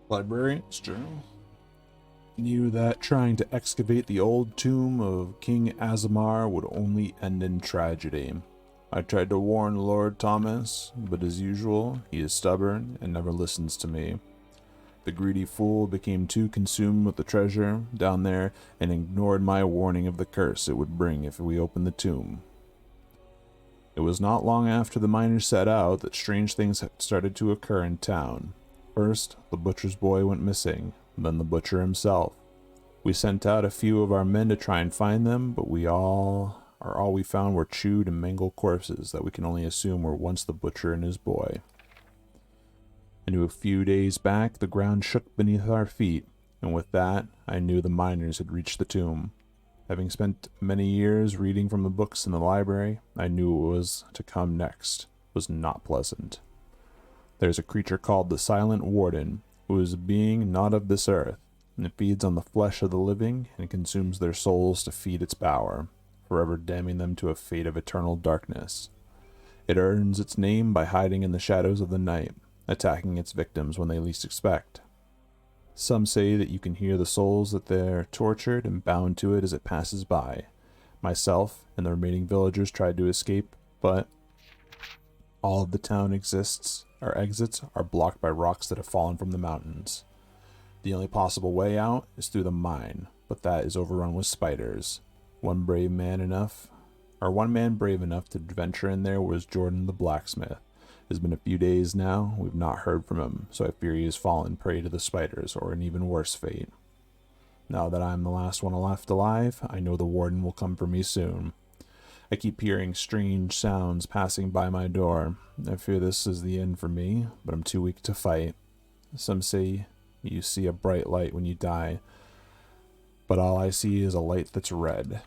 Librarian's journal. Knew that trying to excavate the old tomb of King Azamar would only end in tragedy. I tried to warn Lord Thomas, but as usual, he is stubborn and never listens to me. The greedy fool became too consumed with the treasure down there and ignored my warning of the curse it would bring if we opened the tomb. It was not long after the miners set out that strange things had started to occur in town. First, the butcher's boy went missing, then the butcher himself. We sent out a few of our men to try and find them, but all we found were chewed and mangled corpses that we can only assume were once the butcher and his boy. And a few days back, the ground shook beneath our feet, and with that, I knew the miners had reached the tomb. Having spent many years reading from the books in the library, I knew what was to come next was not pleasant. There's a creature called the Silent Warden, who is a being not of this earth, and it feeds on the flesh of the living and consumes their souls to feed its power, forever damning them to a fate of eternal darkness. It earns its name by hiding in the shadows of the night, attacking its victims when they least expect. Some say that you can hear the souls that they're tortured and bound to it as it passes by. Myself and the remaining villagers tried to escape, but all of the town exits are blocked by rocks that have fallen from the mountains. The only possible way out is through the mine, but that is overrun with spiders. One man brave enough to venture in there was Jordan the blacksmith. It's been a few days now, we've not heard from him, so I fear he has fallen prey to the spiders, or an even worse fate. Now that I'm the last one left alive, I know the warden will come for me soon. I keep hearing strange sounds passing by my door. I fear this is the end for me, but I'm too weak to fight. Some say you see a bright light when you die, but all I see is a light that's red.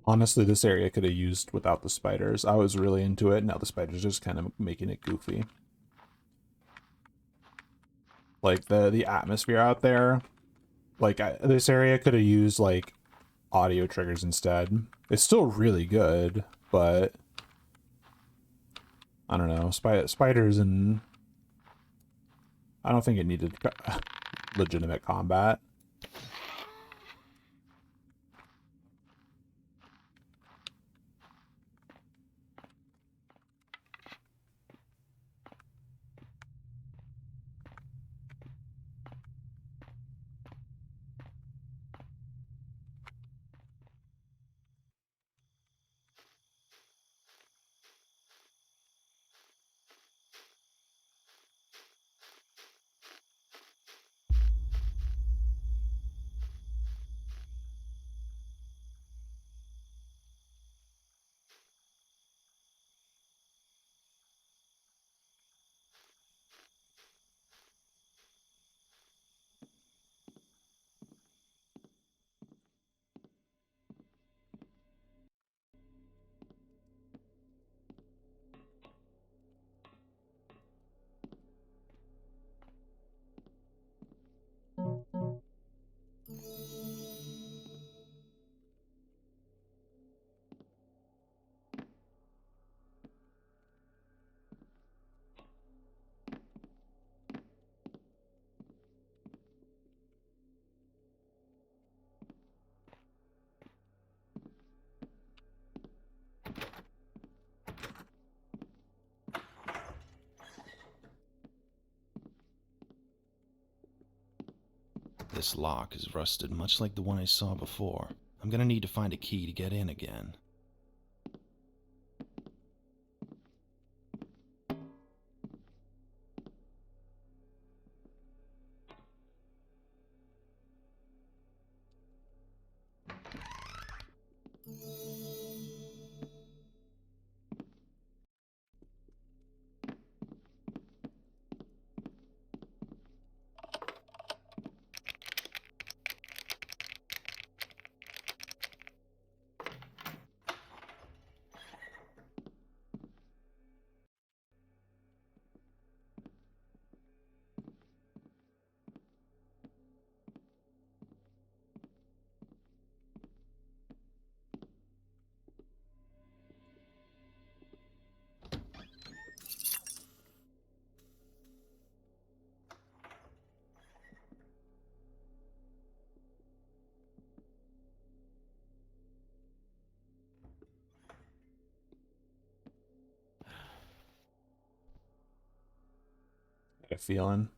Honestly, this area could have used without the spiders. I was really into it. Now the spiders are just kind of making it goofy. Like the atmosphere out there. Like this area could have used like audio triggers instead. It's still really good, but I don't know. Spiders and I don't think it needed legitimate combat. This lock is rusted much like the one I saw before. I'm gonna need to find a key to get in again. Got a feeling.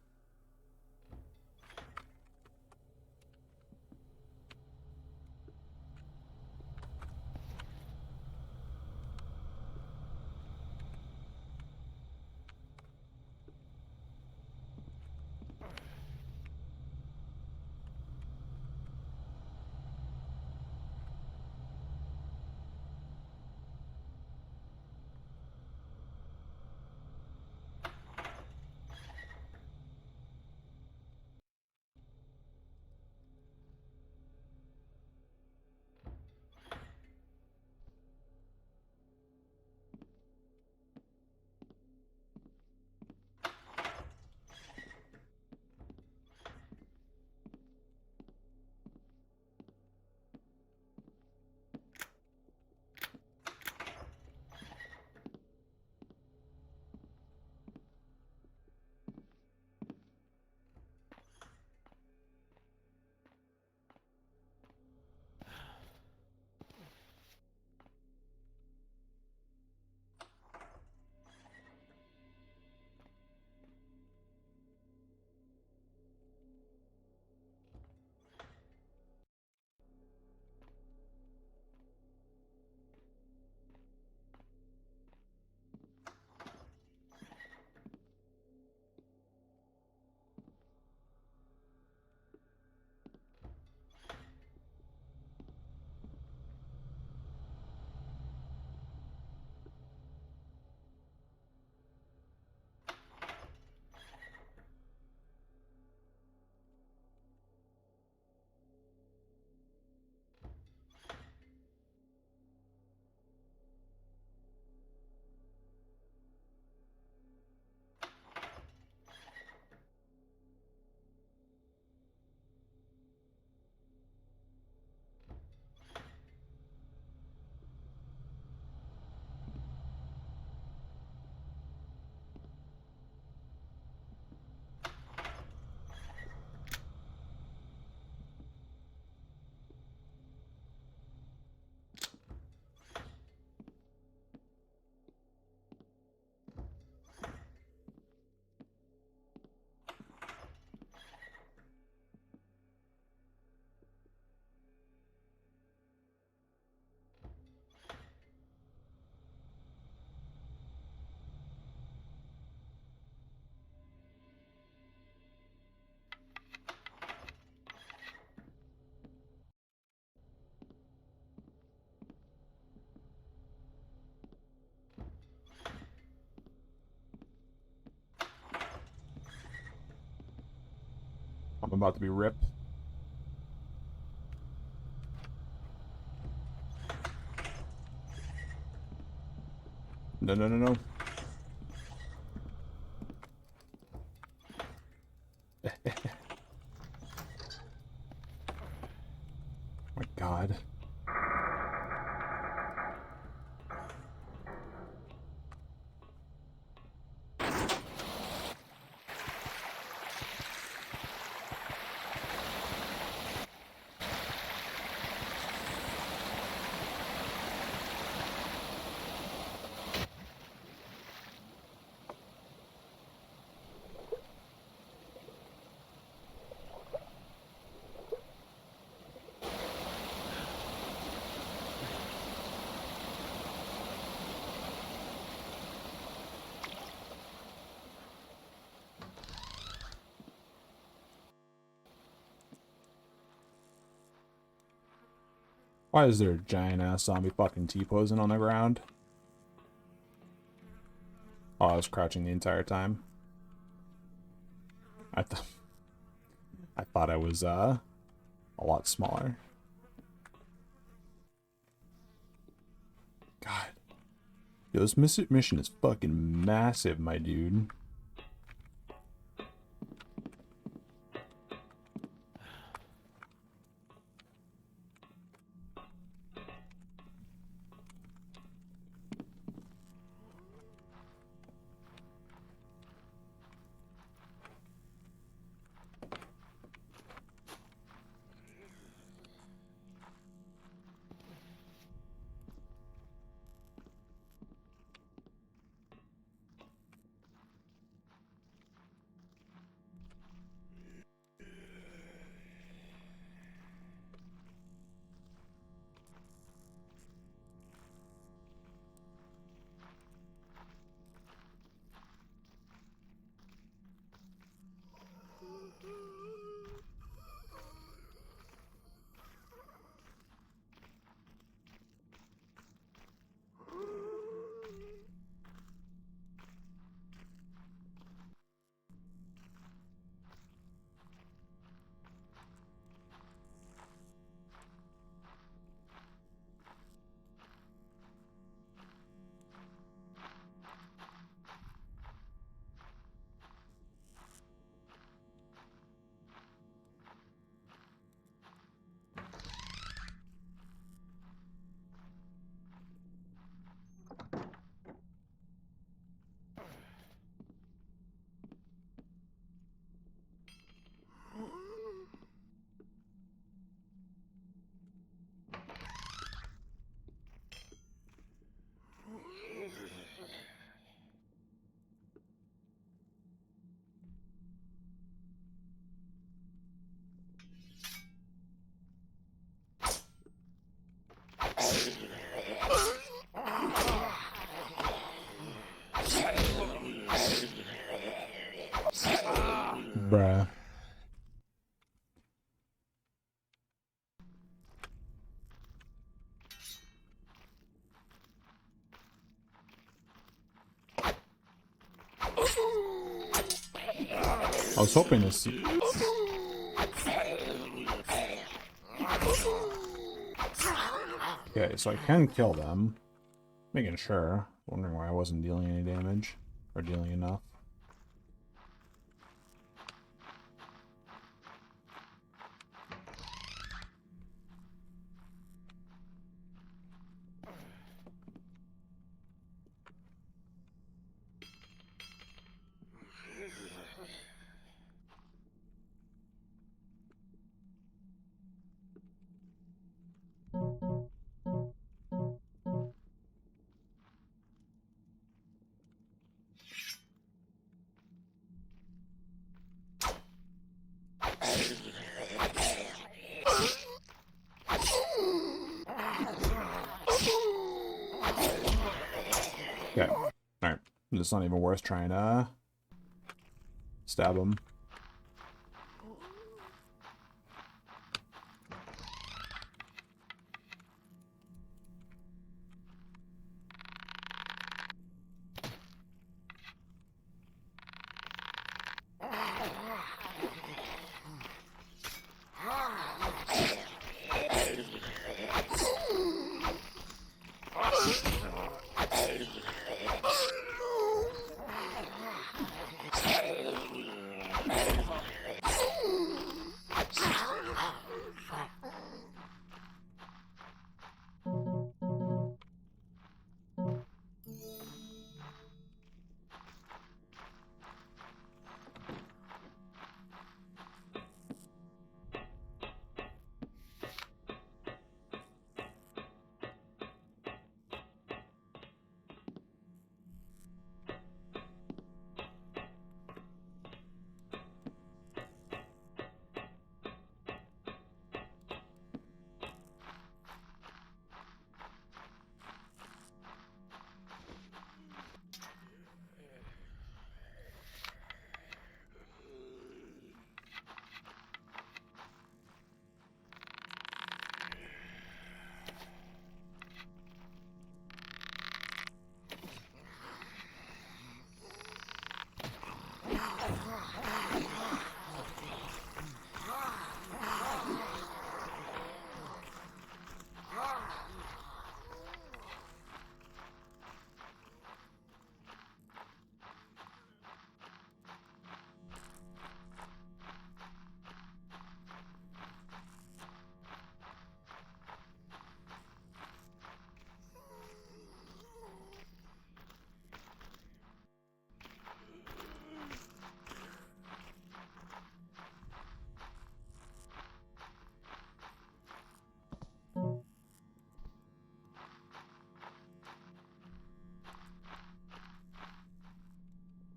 about to be rip. No, no, no, no. My God. Why is there a giant ass zombie fucking T-posing on the ground? Oh, I was crouching the entire time. I thought I was a lot smaller. God. Yo, this mission is fucking massive, my dude. Bruh. I was hoping to see. Okay, so I can kill them. Making sure. Wondering why I wasn't dealing any damage. Or dealing enough. Okay. Alright. It's not even worth trying to stab him.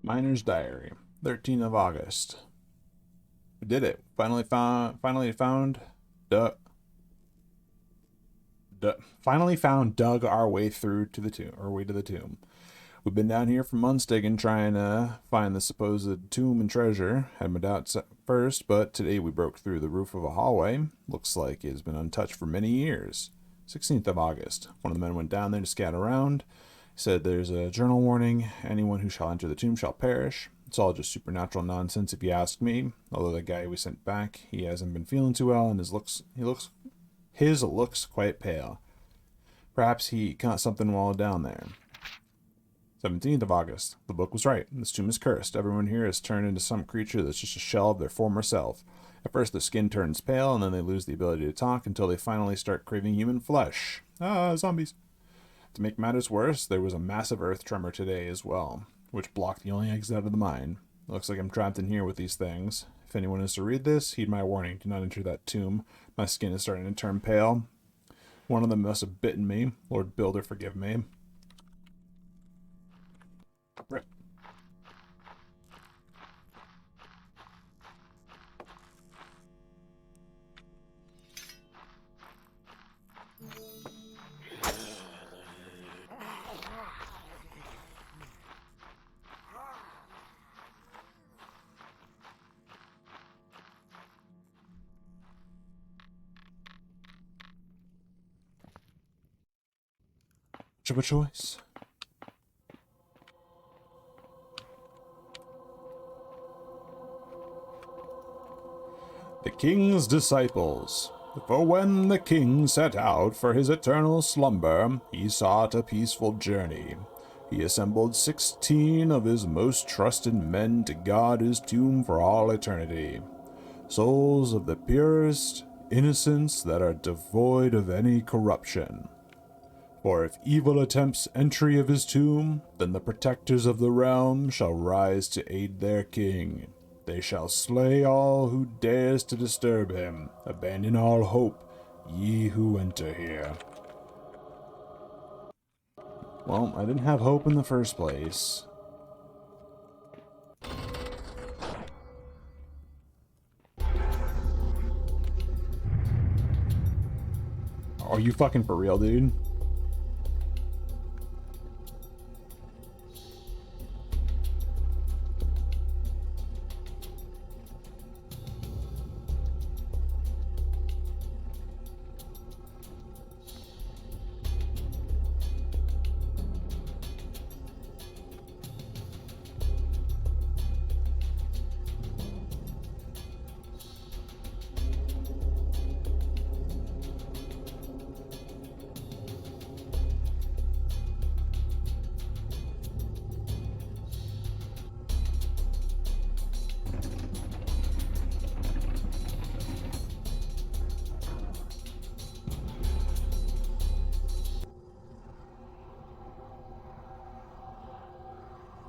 Miner's Diary, 13th of August. We did it. Finally dug our way through to the tomb. We've been down here for months digging, trying to find the supposed tomb and treasure. Had my doubts at first, but today we broke through the roof of a hallway. Looks like it has been untouched for many years. 16th of August. One of the men went down there to scout around. He said there's a journal warning. Anyone who shall enter the tomb shall perish. It's all just supernatural nonsense if you ask me. Although the guy we sent back, he hasn't been feeling too well and his looks quite pale. Perhaps he caught something while down there. 17th of August. The book was right. This tomb is cursed. Everyone here has turned into some creature that's just a shell of their former self. At first, their skin turns pale, and then they lose the ability to talk until they finally start craving human flesh. Zombies. To make matters worse, there was a massive earth tremor today as well, which blocked the only exit out of the mine. It looks like I'm trapped in here with these things. If anyone is to read this, heed my warning. Do not enter that tomb. My skin is starting to turn pale. One of them must have bitten me. Lord Builder, forgive me. Rip. Much of a choice. The King's Disciples. For when the king set out for his eternal slumber, he sought a peaceful journey. He assembled 16 of his most trusted men to guard his tomb for all eternity. Souls of the purest innocence that are devoid of any corruption. For if evil attempts entry of his tomb, then the protectors of the realm shall rise to aid their king. They shall slay all who dares to disturb him. Abandon all hope, ye who enter here. Well, I didn't have hope in the first place. Are you fucking for real, dude?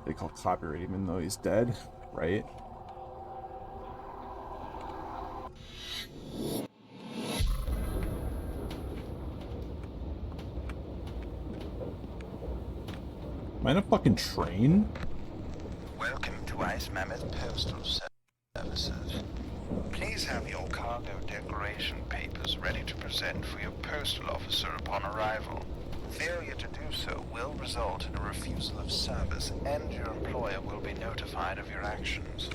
They call copyright even though he's dead, right? Am I in a fucking train? Welcome to Ice Mammoth Postal Services. Please have your cargo declaration papers ready to present for your postal officer upon arrival. Failure to do so will result in a refusal of service, and your employer will be notified of your actions.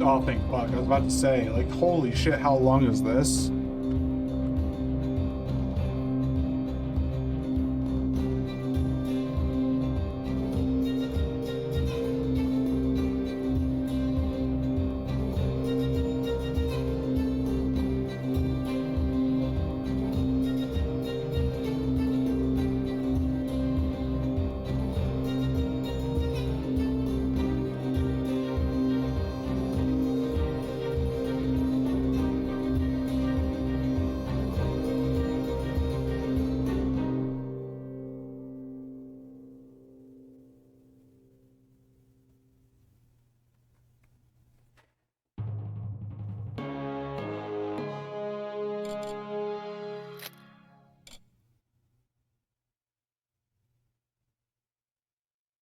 Oh, thank fuck. I was about to say, like, holy shit, how long is this?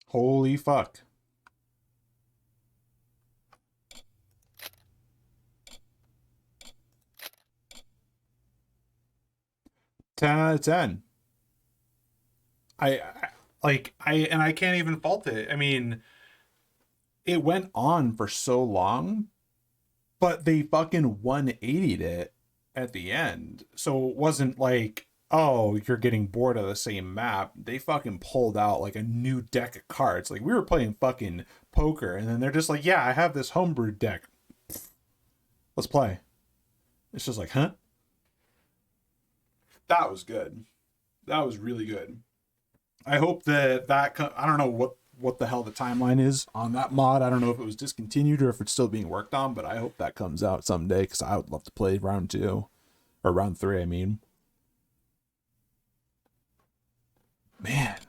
Holy fuck. 10 out of 10. I can't even fault it. I mean, it went on for so long, but they fucking 180'd it at the end. So it wasn't like, oh, you're getting bored of the same map. They fucking pulled out like a new deck of cards. Like we were playing fucking poker, and then they're just like, yeah, I have this homebrewed deck. Let's play. It's just like, huh? That was good. That was really good. I hope that I don't know what the hell the timeline is on that mod. I don't know if it was discontinued or if it's still being worked on, but I hope that comes out someday because I would love to play round 2 or round 3. I mean, man,